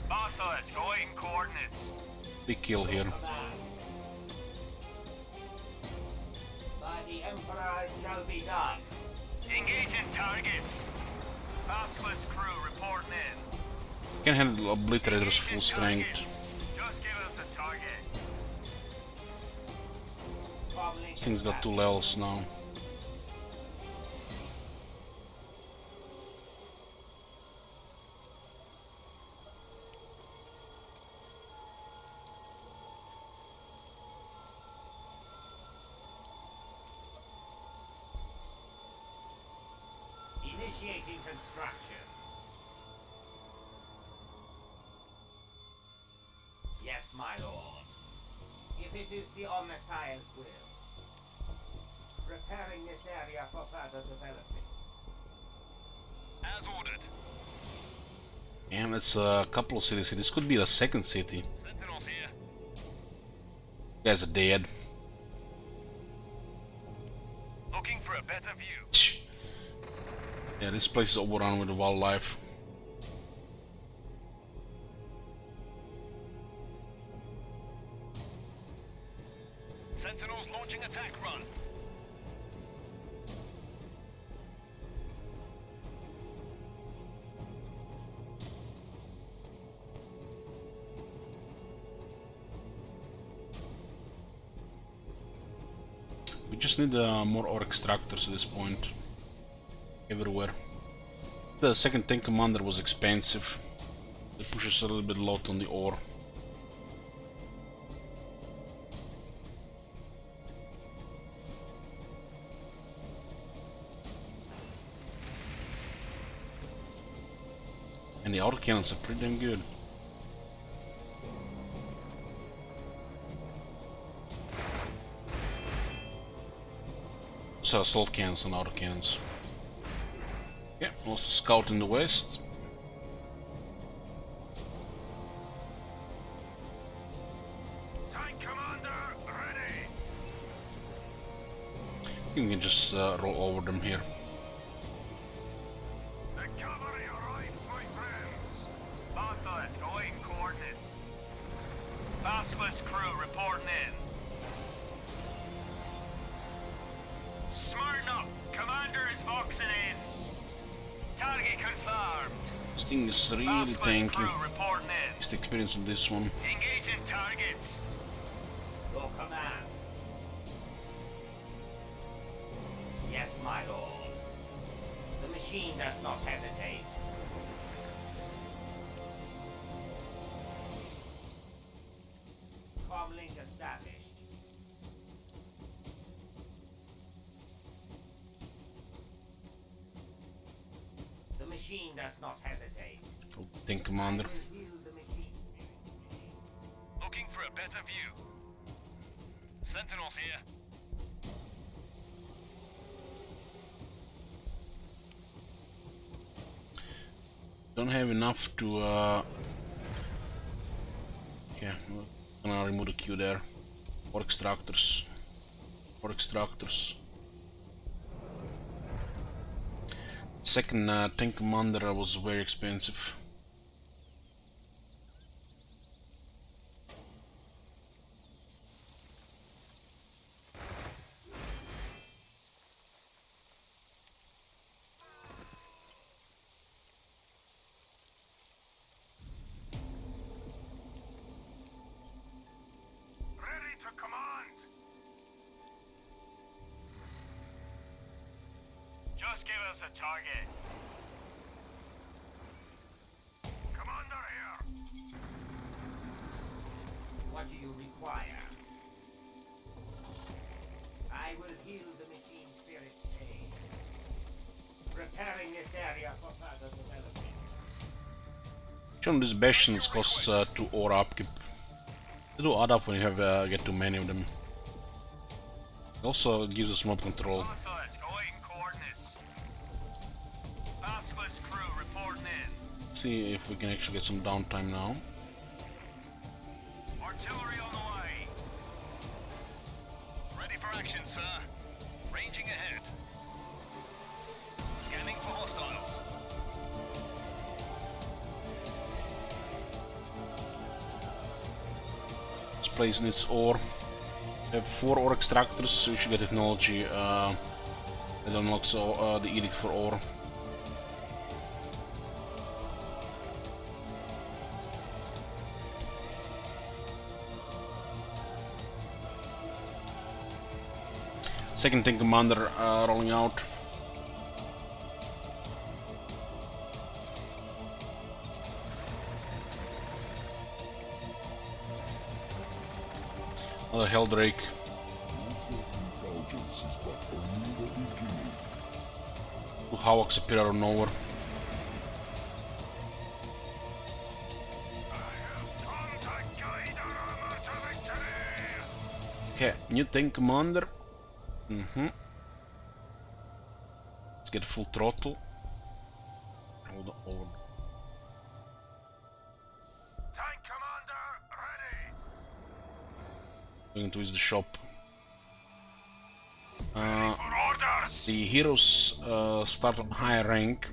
Bosses, going coordinates. Big kill here. Command. By the Emperor it shall be done. Engaging targets. Basilisk crew reporting in. Can handle obliterators full Engaging strength. targets. Just give us a target. Probably This thing's got 2 levels now. Initiating construction. Yes, my lord. If it is the Omnissiah's will. Preparing this area for further development. As ordered. Yeah, that's a couple of cities here. This could be the second city. Sentinels here. You guys are dead. Looking for a better view. Yeah, this place is overrun with wildlife. Sentinels launching attack run. We just need more ore extractors at this point. Everywhere. The second tank commander was expensive. It pushes a little bit lot on the ore. And the autocannons are pretty damn good. So assault cannons and autocannons. Yeah, also scout in the west. Tank commander, ready. You can just roll over them here. The cavalry arrives, my friends. Martha, going coordinates. Basilisk crew reporting in. Smarten up. Commander is boxing in. Target confirmed. This thing is really Basilisk tanky. crew reporting in. It's the experience of this one. Engaging targets. Your command. Yes, my lord. The machine does not hesitate. Comlink established. The machine does not hesitate. Oh, tank commander. Review the machine spirits. Looking for a better view. Sentinels here. Don't have enough to okay, I'm gonna remove the queue there. Ore extractors. Ore extractors. Second tank commander was very expensive. Ready to command. Just give us a target. Commander here. What do you require? I will heal the machine spirit's pain. Preparing this area for further development. Some of these bastions cost 2 ore upkeep. They do add up when you have get too many of them. It also gives us mob control. Basilisk awaiting coordinates. Basilisk crew reporting in. Let's see if we can actually get some downtime now. Artillery on the way. Ready for action, sir. Ranging ahead. Scanning for hostiles. This place needs ore. We have 4 ore extractors, so we should get technology that unlocks the edict for ore. Second tank commander rolling out. Another Helldrake. Your self-indulgence is but only the beginning. Two Hawks appear out of nowhere. Contact guide our armor to victory. Okay, new tank commander. Let's get full throttle. Hold on. Tank commander ready. Going to use the shop. For orders. The heroes start on higher rank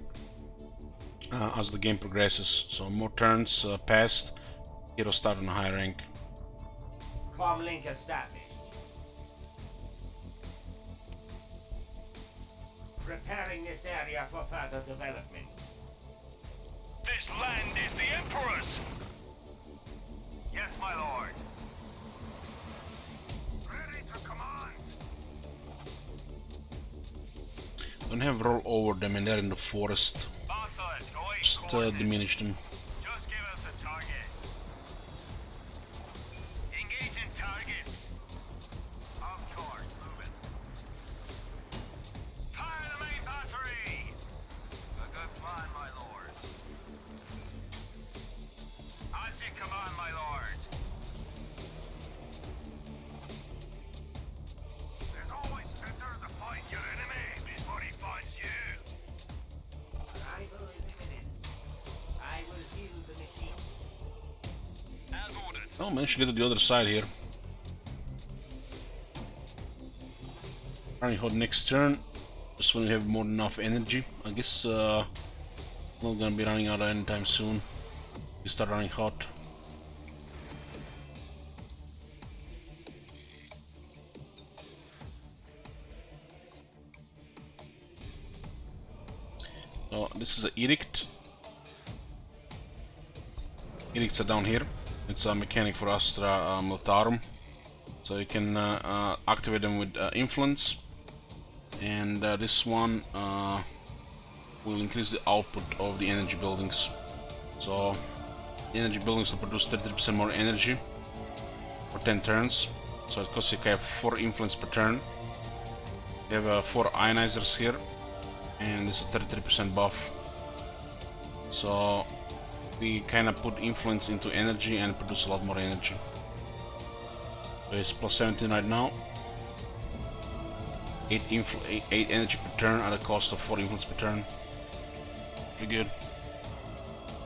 as the game progresses. So more turns passed, heroes start on a higher rank. Comlink established. preparing this area for further development. This land is the Emperor's! Yes, my lord. Ready to command! Don't have roll over them, and they're in the forest. Basilisk, await Just coordinates. diminish them. Just give us a target. Engaging targets. Of course, moving. Fire the main battery! A good plan, my lord. As you command, my lord. It's always better to find your enemy before he finds you. Arrival is imminent. I will heal the machine. As ordered. Oh, managed to get to the other side here. Alright, hold next turn. Just when we have more than enough energy. I guess not gonna be running out anytime soon. We start running hot. So this is an Edict. Edicts are down here. It's a mechanic for Astra Militarum. So you can activate them with influence. And this one will increase the output of the energy buildings. So the energy buildings will produce 30% more energy for 10 turns. So it costs you kind of 4 influence per turn. You have 4 ionizers here, and this is a 33% buff. So we kind of put influence into energy and produce a lot more energy. So it's plus 17 right now. 8 energy per turn at a cost of 4 influence per turn. Pretty good.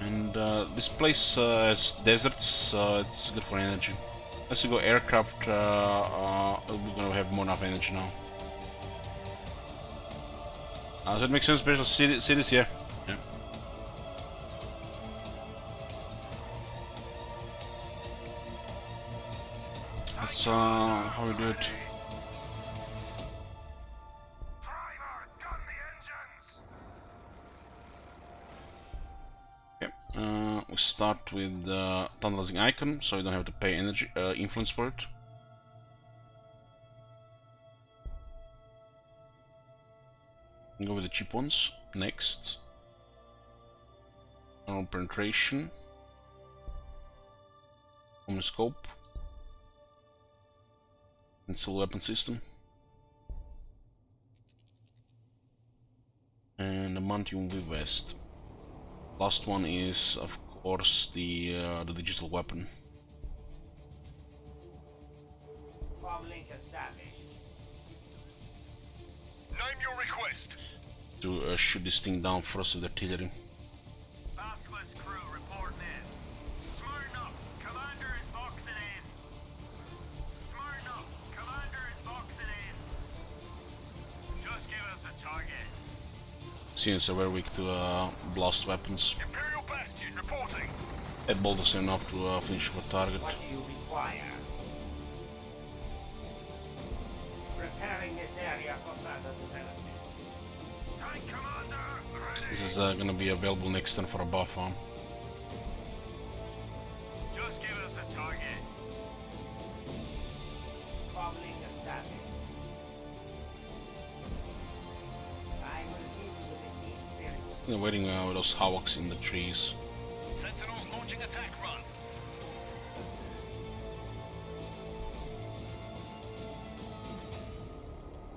And this place has deserts, so it's good for energy. As you go aircraft, we're gonna have more enough energy now. Does that make sense? Special cities, yeah. Yeah. That's how we do it. Driver, gun the engines! Okay. We start with the tunnelizing icon, so you don't have to pay energy influence for it. Go with the cheap ones. Next. Armor penetration. Omniscope. Missile weapon system. And the Mantium V vest. Last one is, of course, the digital weapon. Com link established. Name your request. To shoot this thing down first with artillery. Basilisk crew reporting in. Smart up. Commander is boxing in. Smart up. Commander is boxing in. Just give us a target. Students are very weak to blast weapons. Imperial Bastion reporting. That bolt is enough to finish our target. What do you require? Preparing this area for further development. Tank commander, ready. This is gonna be available next turn for a buff arm. Just give us a target. Com link established. I will heal the machine spirits. They're waiting with those havocs in the trees. Sentinels launching attack run.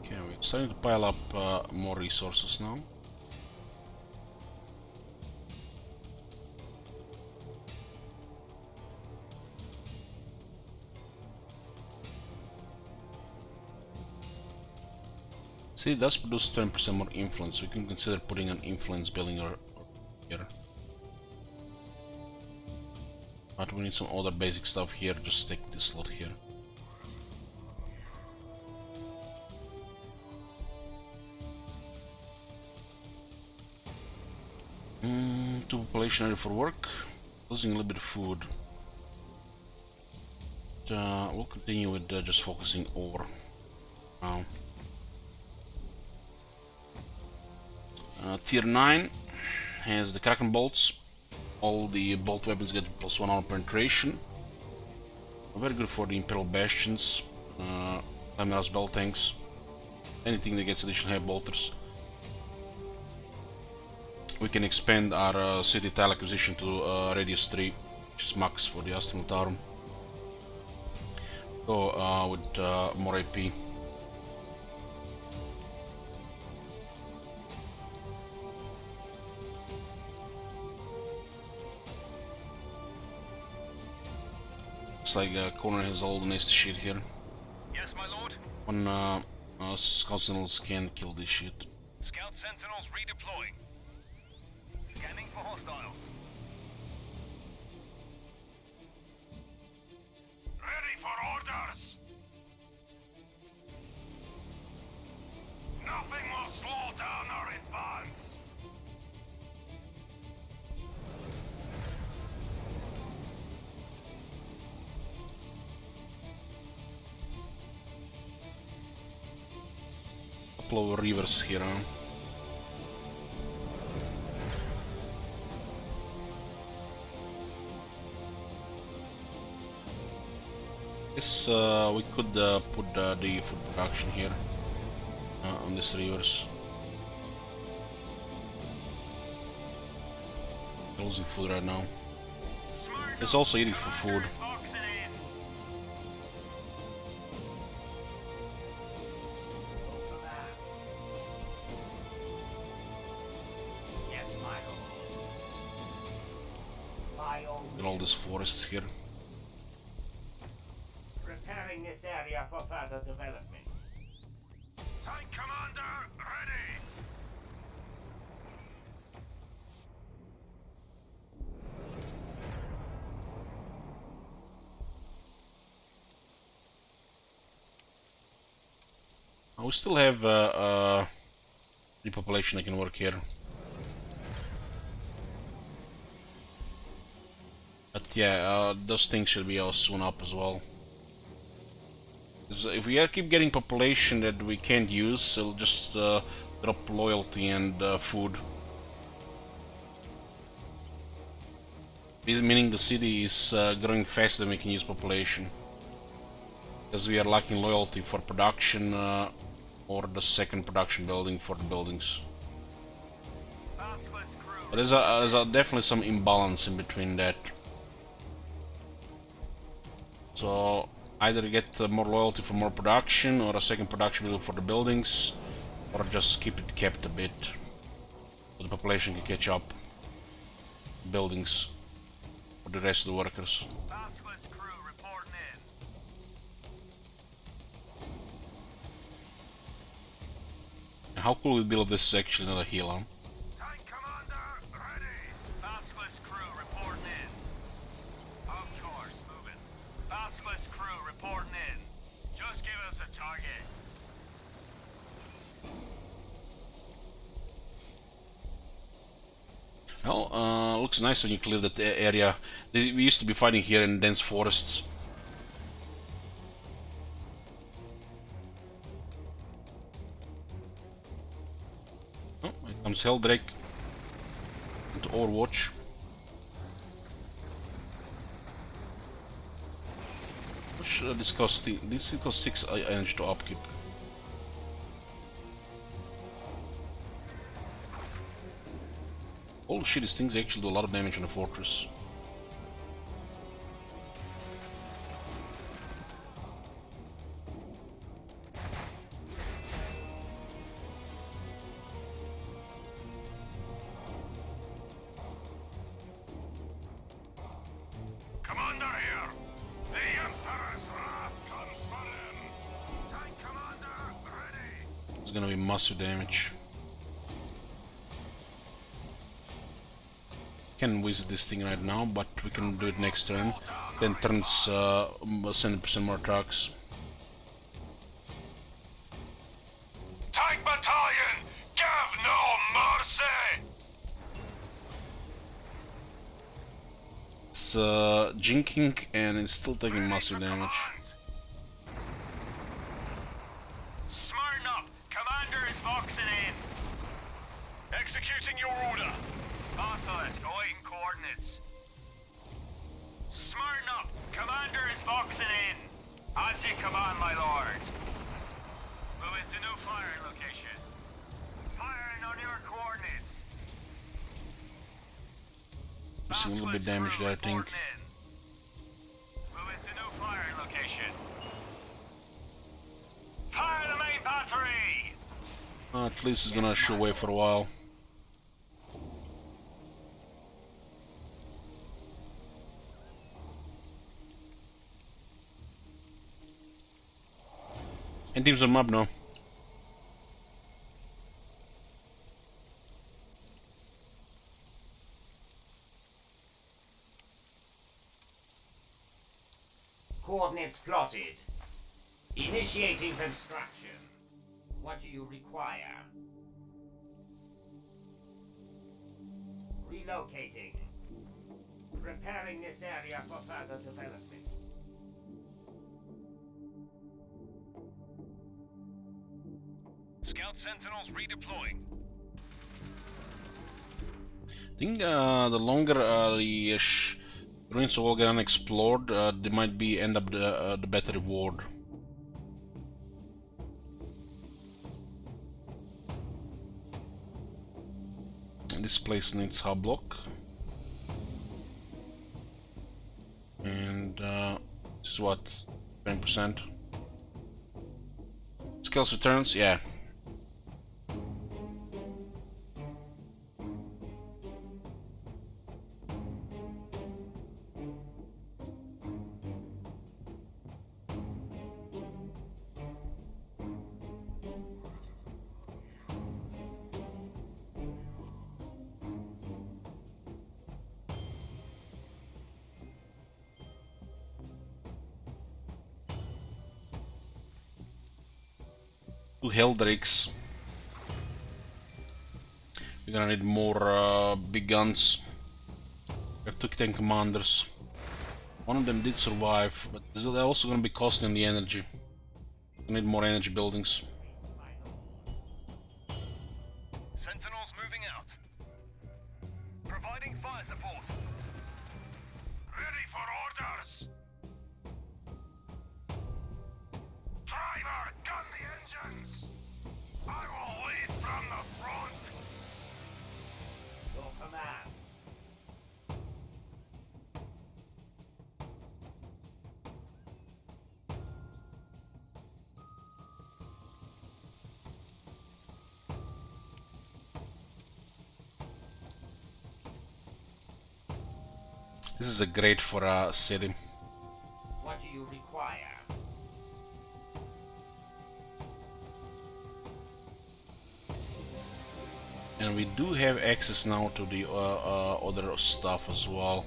Okay, we're starting to pile up more resources now. See, it does produce 10% more influence. We can consider putting an influence building or here. But we need some other basic stuff here. Just take this slot here. Two population area for work. Losing a little bit of food. We'll continue with just focusing ore now. Tier 9 has the Kraken Bolts. All the bolt weapons get +1 armor penetration. Very good for the Imperial Bastions, Chimeras, Bell Tanks, anything that gets additional heavy bolters. We can expand our city tile acquisition to radius 3, which is max for the Astra Militarum. Go with more AP. Looks like Corner has all the nasty shit here. Yes, my lord. One Scout Sentinels can kill this shit. Scout Sentinels redeploying. Scanning for hostiles. Ready for orders. Nothing will slow down our advance. Couple of rivers here, huh? Guess we could put the food production here on these rivers. Losing food right now. It's also eating for food. Yes, my lord. By all Got all these forests here. preparing this area for further development. Tank commander, ready. We still have repopulation that can work here. But yeah, those things should be all soon up as well. 'Cause if we keep getting population that we can't use, it'll just drop loyalty and food. Meaning the city is growing faster than we can use population. Because we are lacking loyalty for production or the second production building for the buildings. But there's definitely some imbalance in between that. So either get more loyalty for more production or a second production building for the buildings, or just keep it kept a bit so the population can catch up. Buildings for the rest of the workers. Basquist crew reporting in. And how cool would it be if this is actually not a heal, huh? Tank commander, ready. Basquist crew reporting in. Of course, moving. Basquist crew reporting in. Just give us a target. Well, looks nice when you clear that area. We used to be fighting here in dense forests. Oh, here comes Helldrake into Overwatch. Which this costs? This costs 6 energy to upkeep. Holy shit, these things actually do a lot of damage on the fortress. Commander here. The Emperor's wrath comes for him. Tank commander, ready. It's gonna be massive damage. Can visit this thing right now, but we can do it next turn. Then turns 70% more attacks. Tank battalion, give no mercy. It's jinking and it's still taking massive damage. Smarten up. Commander is voxing in. order. Basilisk awaiting coordinates. Smarten up. Commander is boxing in. As you command, my lord. Moving to new firing location. Firing on your coordinates. Missing a little bit damage there, I think. Moving to new firing location. Fire the main battery! At least it's gonna show away for a while. And teams on map now. Coordinates plotted. Initiating construction. What do you require? Relocating. Preparing this area for further development. Scout Sentinels redeploying. I think the longer the ruins all get unexplored, they might be end up the better reward. This place needs hub block, and this is what 20%. Skills returns, yeah. Two Heldrakes. We're gonna need more big guns. We have two tank commanders. One of them did survive, but they're also gonna be costing the energy. We need more energy buildings. Sentinels moving out. Providing fire support. Ready for orders. Driver, gun the engines. I will lead from the front. Your command. This is a great for a city. What do you require? And we do have access now to the other stuff as well.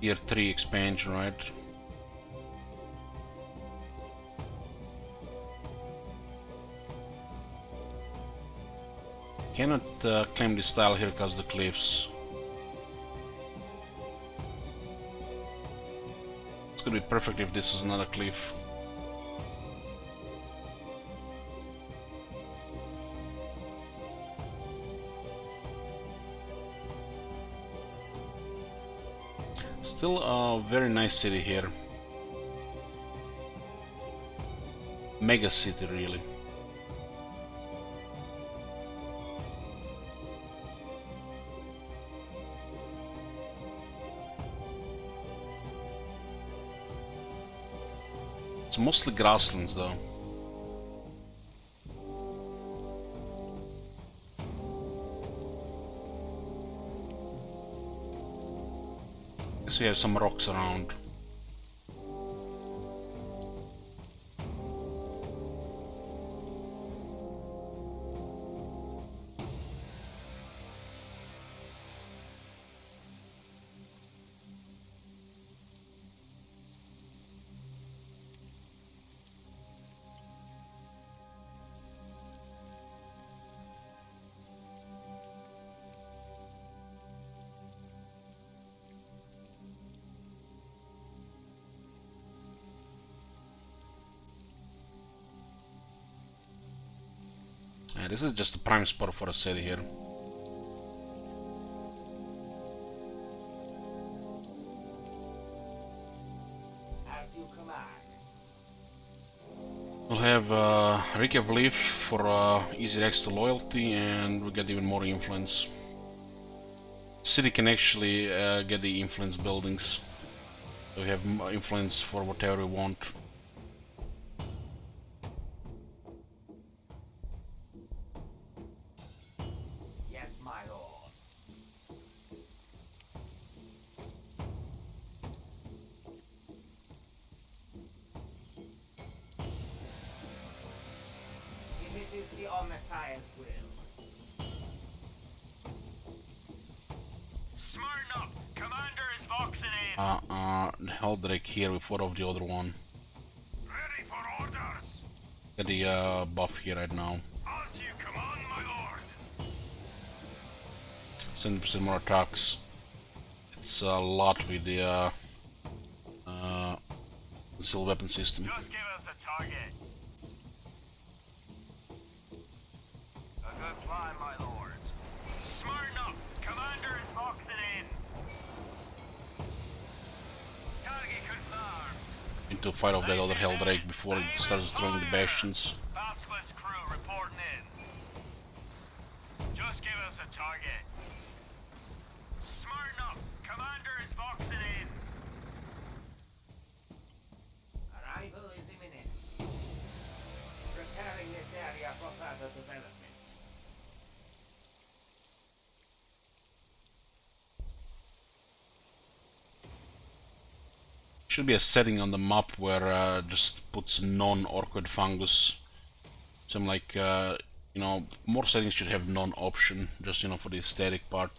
Tier 3 expansion, right? Cannot claim this tile here because the cliffs. It's gonna be perfect if this was another cliff. Still a very nice city here. Mega city, really. It's mostly grasslands though. Guess we have some rocks around. This is just a prime spot for a city here. As you command. We'll have recap leaf for easy access to loyalty, and we'll get even more influence. City can actually get the influence buildings. So we have influence for whatever we want. Yes, my lord. If it is the Omnissiah's will. Smarten up! Commander is voxing in! Heldrake here with four of the other one. Ready for orders! Get the buff here right now. As you command, my lord! 70% more attacks. It's a lot with the concealed weapon system. Just give us a target. A good plan, my lord. Smarten up! Commander is voxing in! Target confirmed! Need to fight off that other Heldrake before it starts destroying the bastions. Basilisk crew reporting in. Just give us a target. Smarten up! Commander is voxing in! Arrival is imminent. Preparing this area for further development. Should be a setting on the map where just puts non-orchid fungus. So I'm like, you know, more settings should have non-option, just, you know, for the aesthetic part.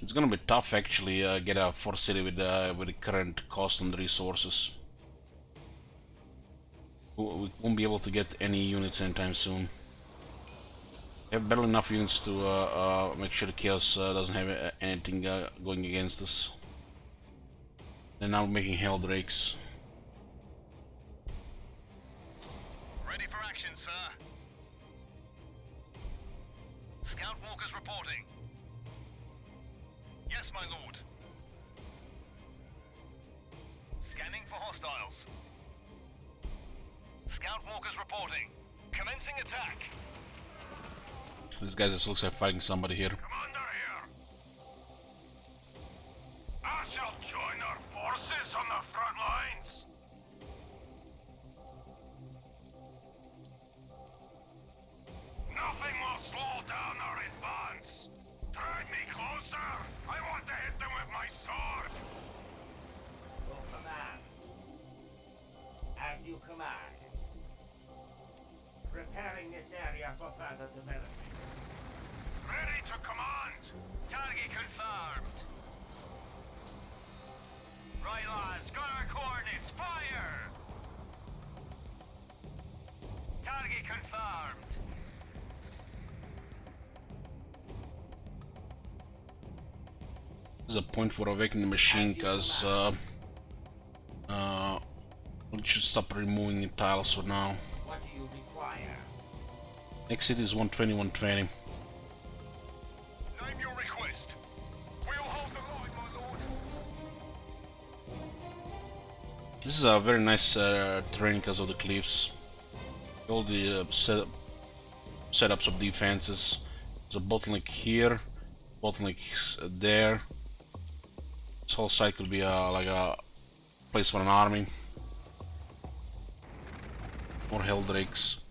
It's gonna be tough actually get a force city with the current cost on the resources. We won't be able to get any units anytime soon. We have barely enough units to make sure the chaos doesn't have anything going against us. And now we're making Helldrakes. Ready for action, sir. Scout walkers reporting. Yes, my lord. Scanning for hostiles. Scout walkers reporting. Commencing attack. This guy just looks like fighting somebody here. Commander here. I shall join our forces on the front lines. Nothing will slow down our advance. Drag me closer. I want to hit them with my sword. Your command. As you command. Preparing this area for further development. Ready to command. Target confirmed. Right, lads. Got our coordinates. Fire. Target confirmed. This is a point for awakening the machine, because we should stop removing the tiles for now. What do you require? Next city is 120, 120. Name your request. We'll hold the line, my lord. This is a very nice terrain because of the cliffs. All the setups of defenses. There's a bottleneck here, bottleneck there. This whole site could be like a place for an army. More Helldrakes.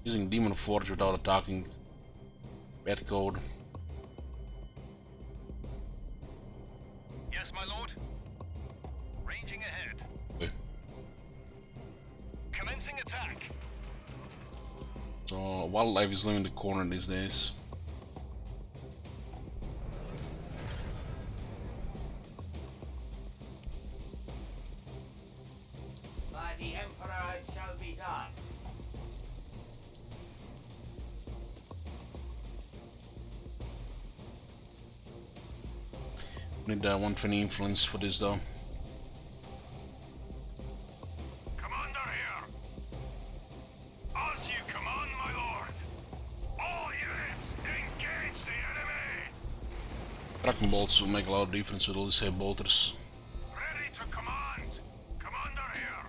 Using Demon Forge without attacking. Bad code. Yes, my lord. Ranging ahead. Okay. Commencing attack. So wildlife is living in the corner these days. the Emperor it shall be done. Need 120 influence for this though. Commander here. As you command, my lord. All units, engage the enemy. Kraken Bolts will make a lot of difference with all these bolters. Ready to command. Commander here.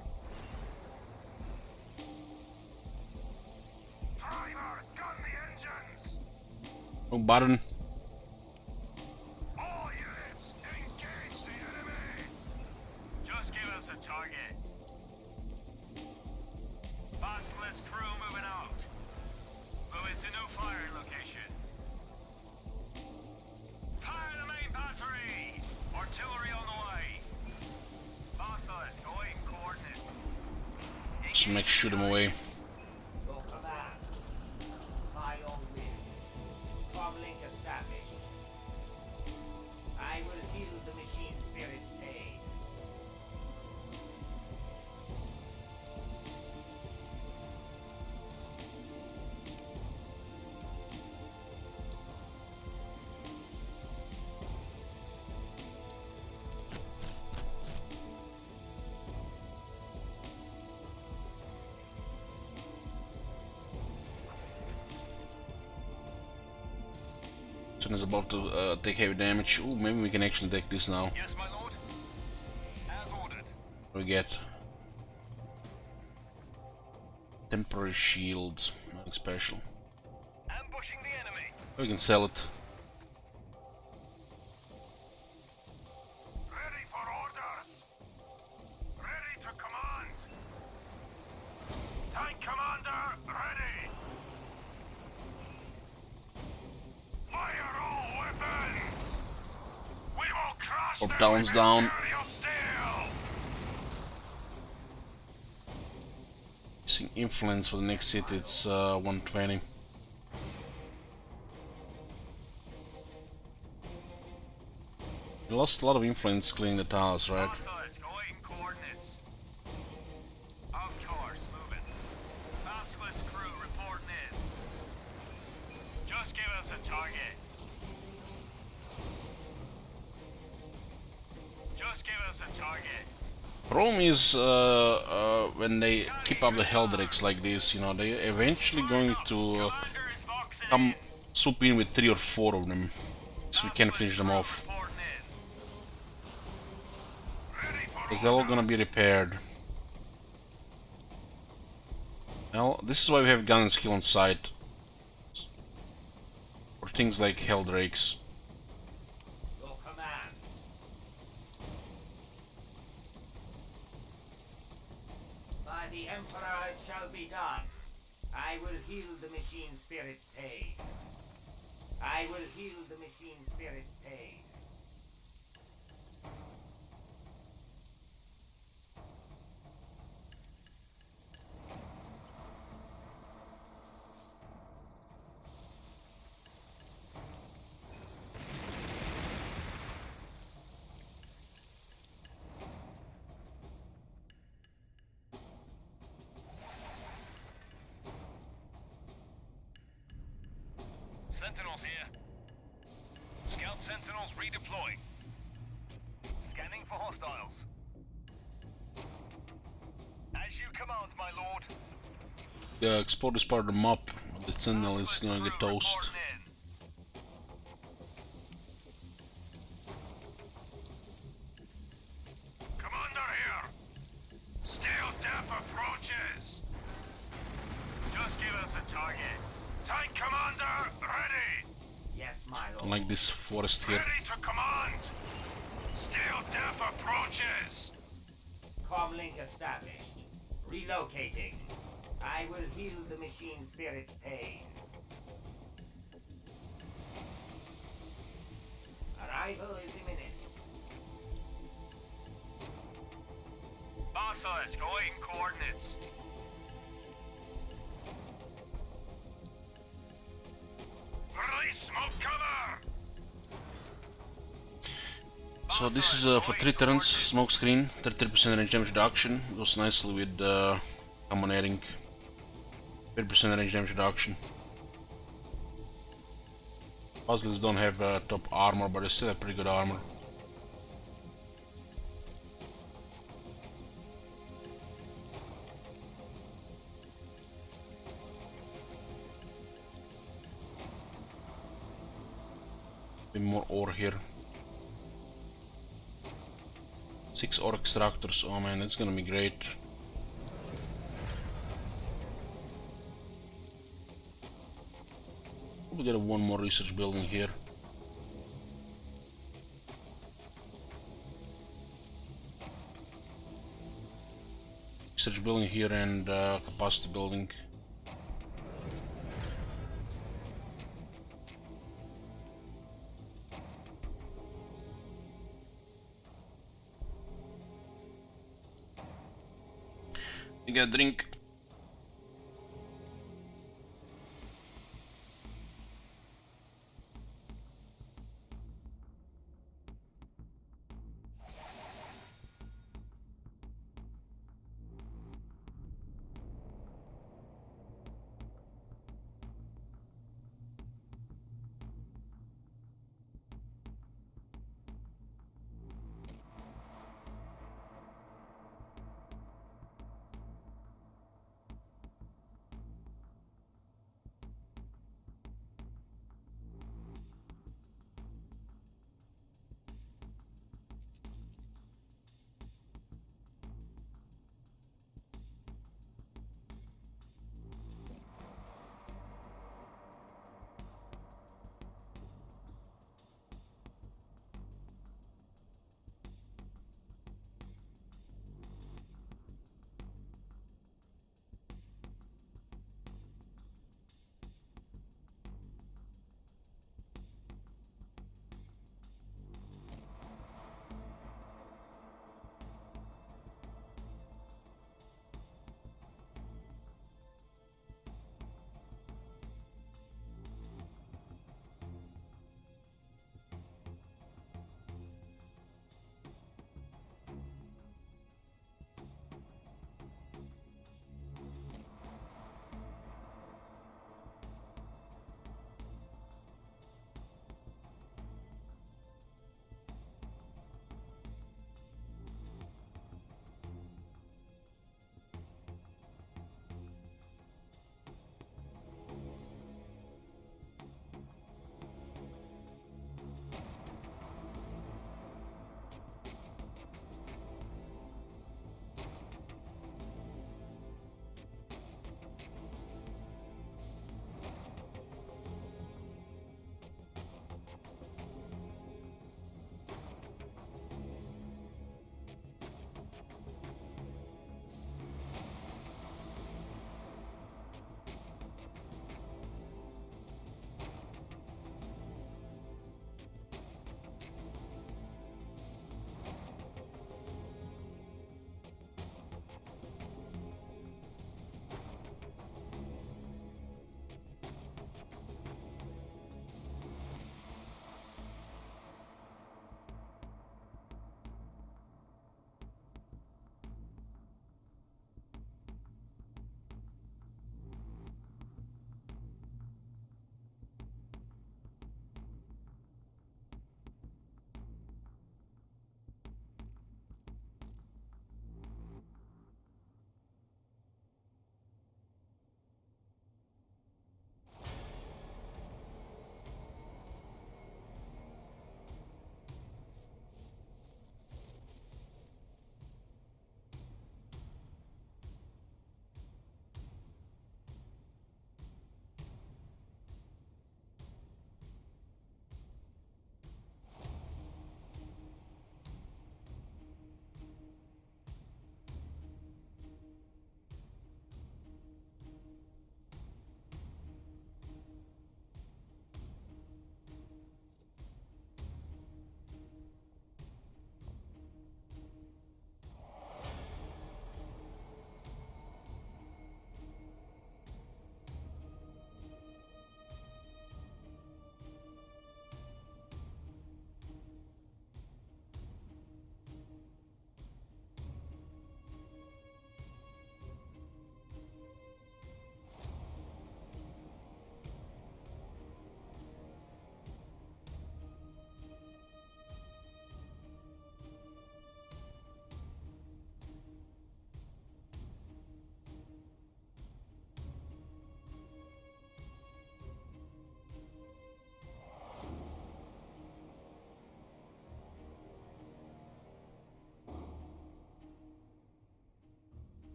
Primer, gun the engines. Oh, button. All units, engage the enemy. Just give us a target. Basilisk crew moving out. Moving to new firing location. Fire the main battery! Artillery on the way. Basilisk, awaiting coordinates. Just make shoot them away. Your command. My own will. Comlink established. I will heal the machine spirit's pain. Sun is about to take heavy damage. Ooh, maybe we can actually take this now. Yes, my lord. As ordered. We get temporary shield, nothing special. Ambushing the enemy. We can sell it. Ready for orders. Ready to command. Tank commander, ready. Fire all weapons. We will crush Up, them downs, with down. imperial steel. Using influence for the next city, it's 120. We lost a lot of influence cleaning the tiles, right? Basilisk, awaiting coordinates. Of course, moving. Basilisk crew reporting in. Just give us a target. Just give us a target. Problem is, when they keep up the Heldricks like this, you know, they eventually going to Commander is boxing come in. swoop in with 3 or 4 of them, so we can finish them off. Reporting in. Ready for Because they're all gonna be repaired. Well, this is why we have gun and skill on site. For things like Heldrakes. Your command. By the Emperor it shall be done. I will heal the machine spirit's pain. I will heal the machine spirit's pain. Sentinels here. Scout sentinels redeploying. Scanning for hostiles. As you command, my lord. The explode is part of the mop. The sentinel is gonna get toast. Reporting in. Commander here. Steel depth approaches. Just give us a target. Tank commander, ready. Yes, my lord. Unlike this forest here. Ready to command. Steel depth approaches. Comlink established. Relocating. I will heal the machine spirit's pain. Arrival is imminent. Basilisk, awaiting coordinates. Release smoke cover. So this is for 3 turns, smoke screen, 33% range damage reduction, goes nicely with combonating. 30% range damage reduction. Puzzles don't have top armor, but they still have pretty good armor. Bit more ore here. 6 ore extractors, oh man, that's gonna be great. We get one more research building here. Research building here and capacity building. You get a drink.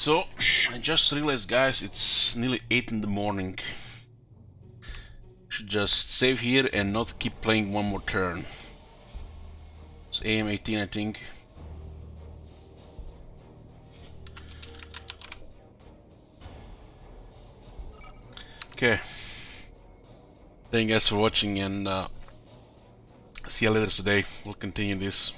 So, I just realized, guys, it's nearly 8 in the morning. Should just save here and not keep playing one more turn. It's AM 18, I think. Okay. Thank you guys for watching, and see you later today. We'll continue this.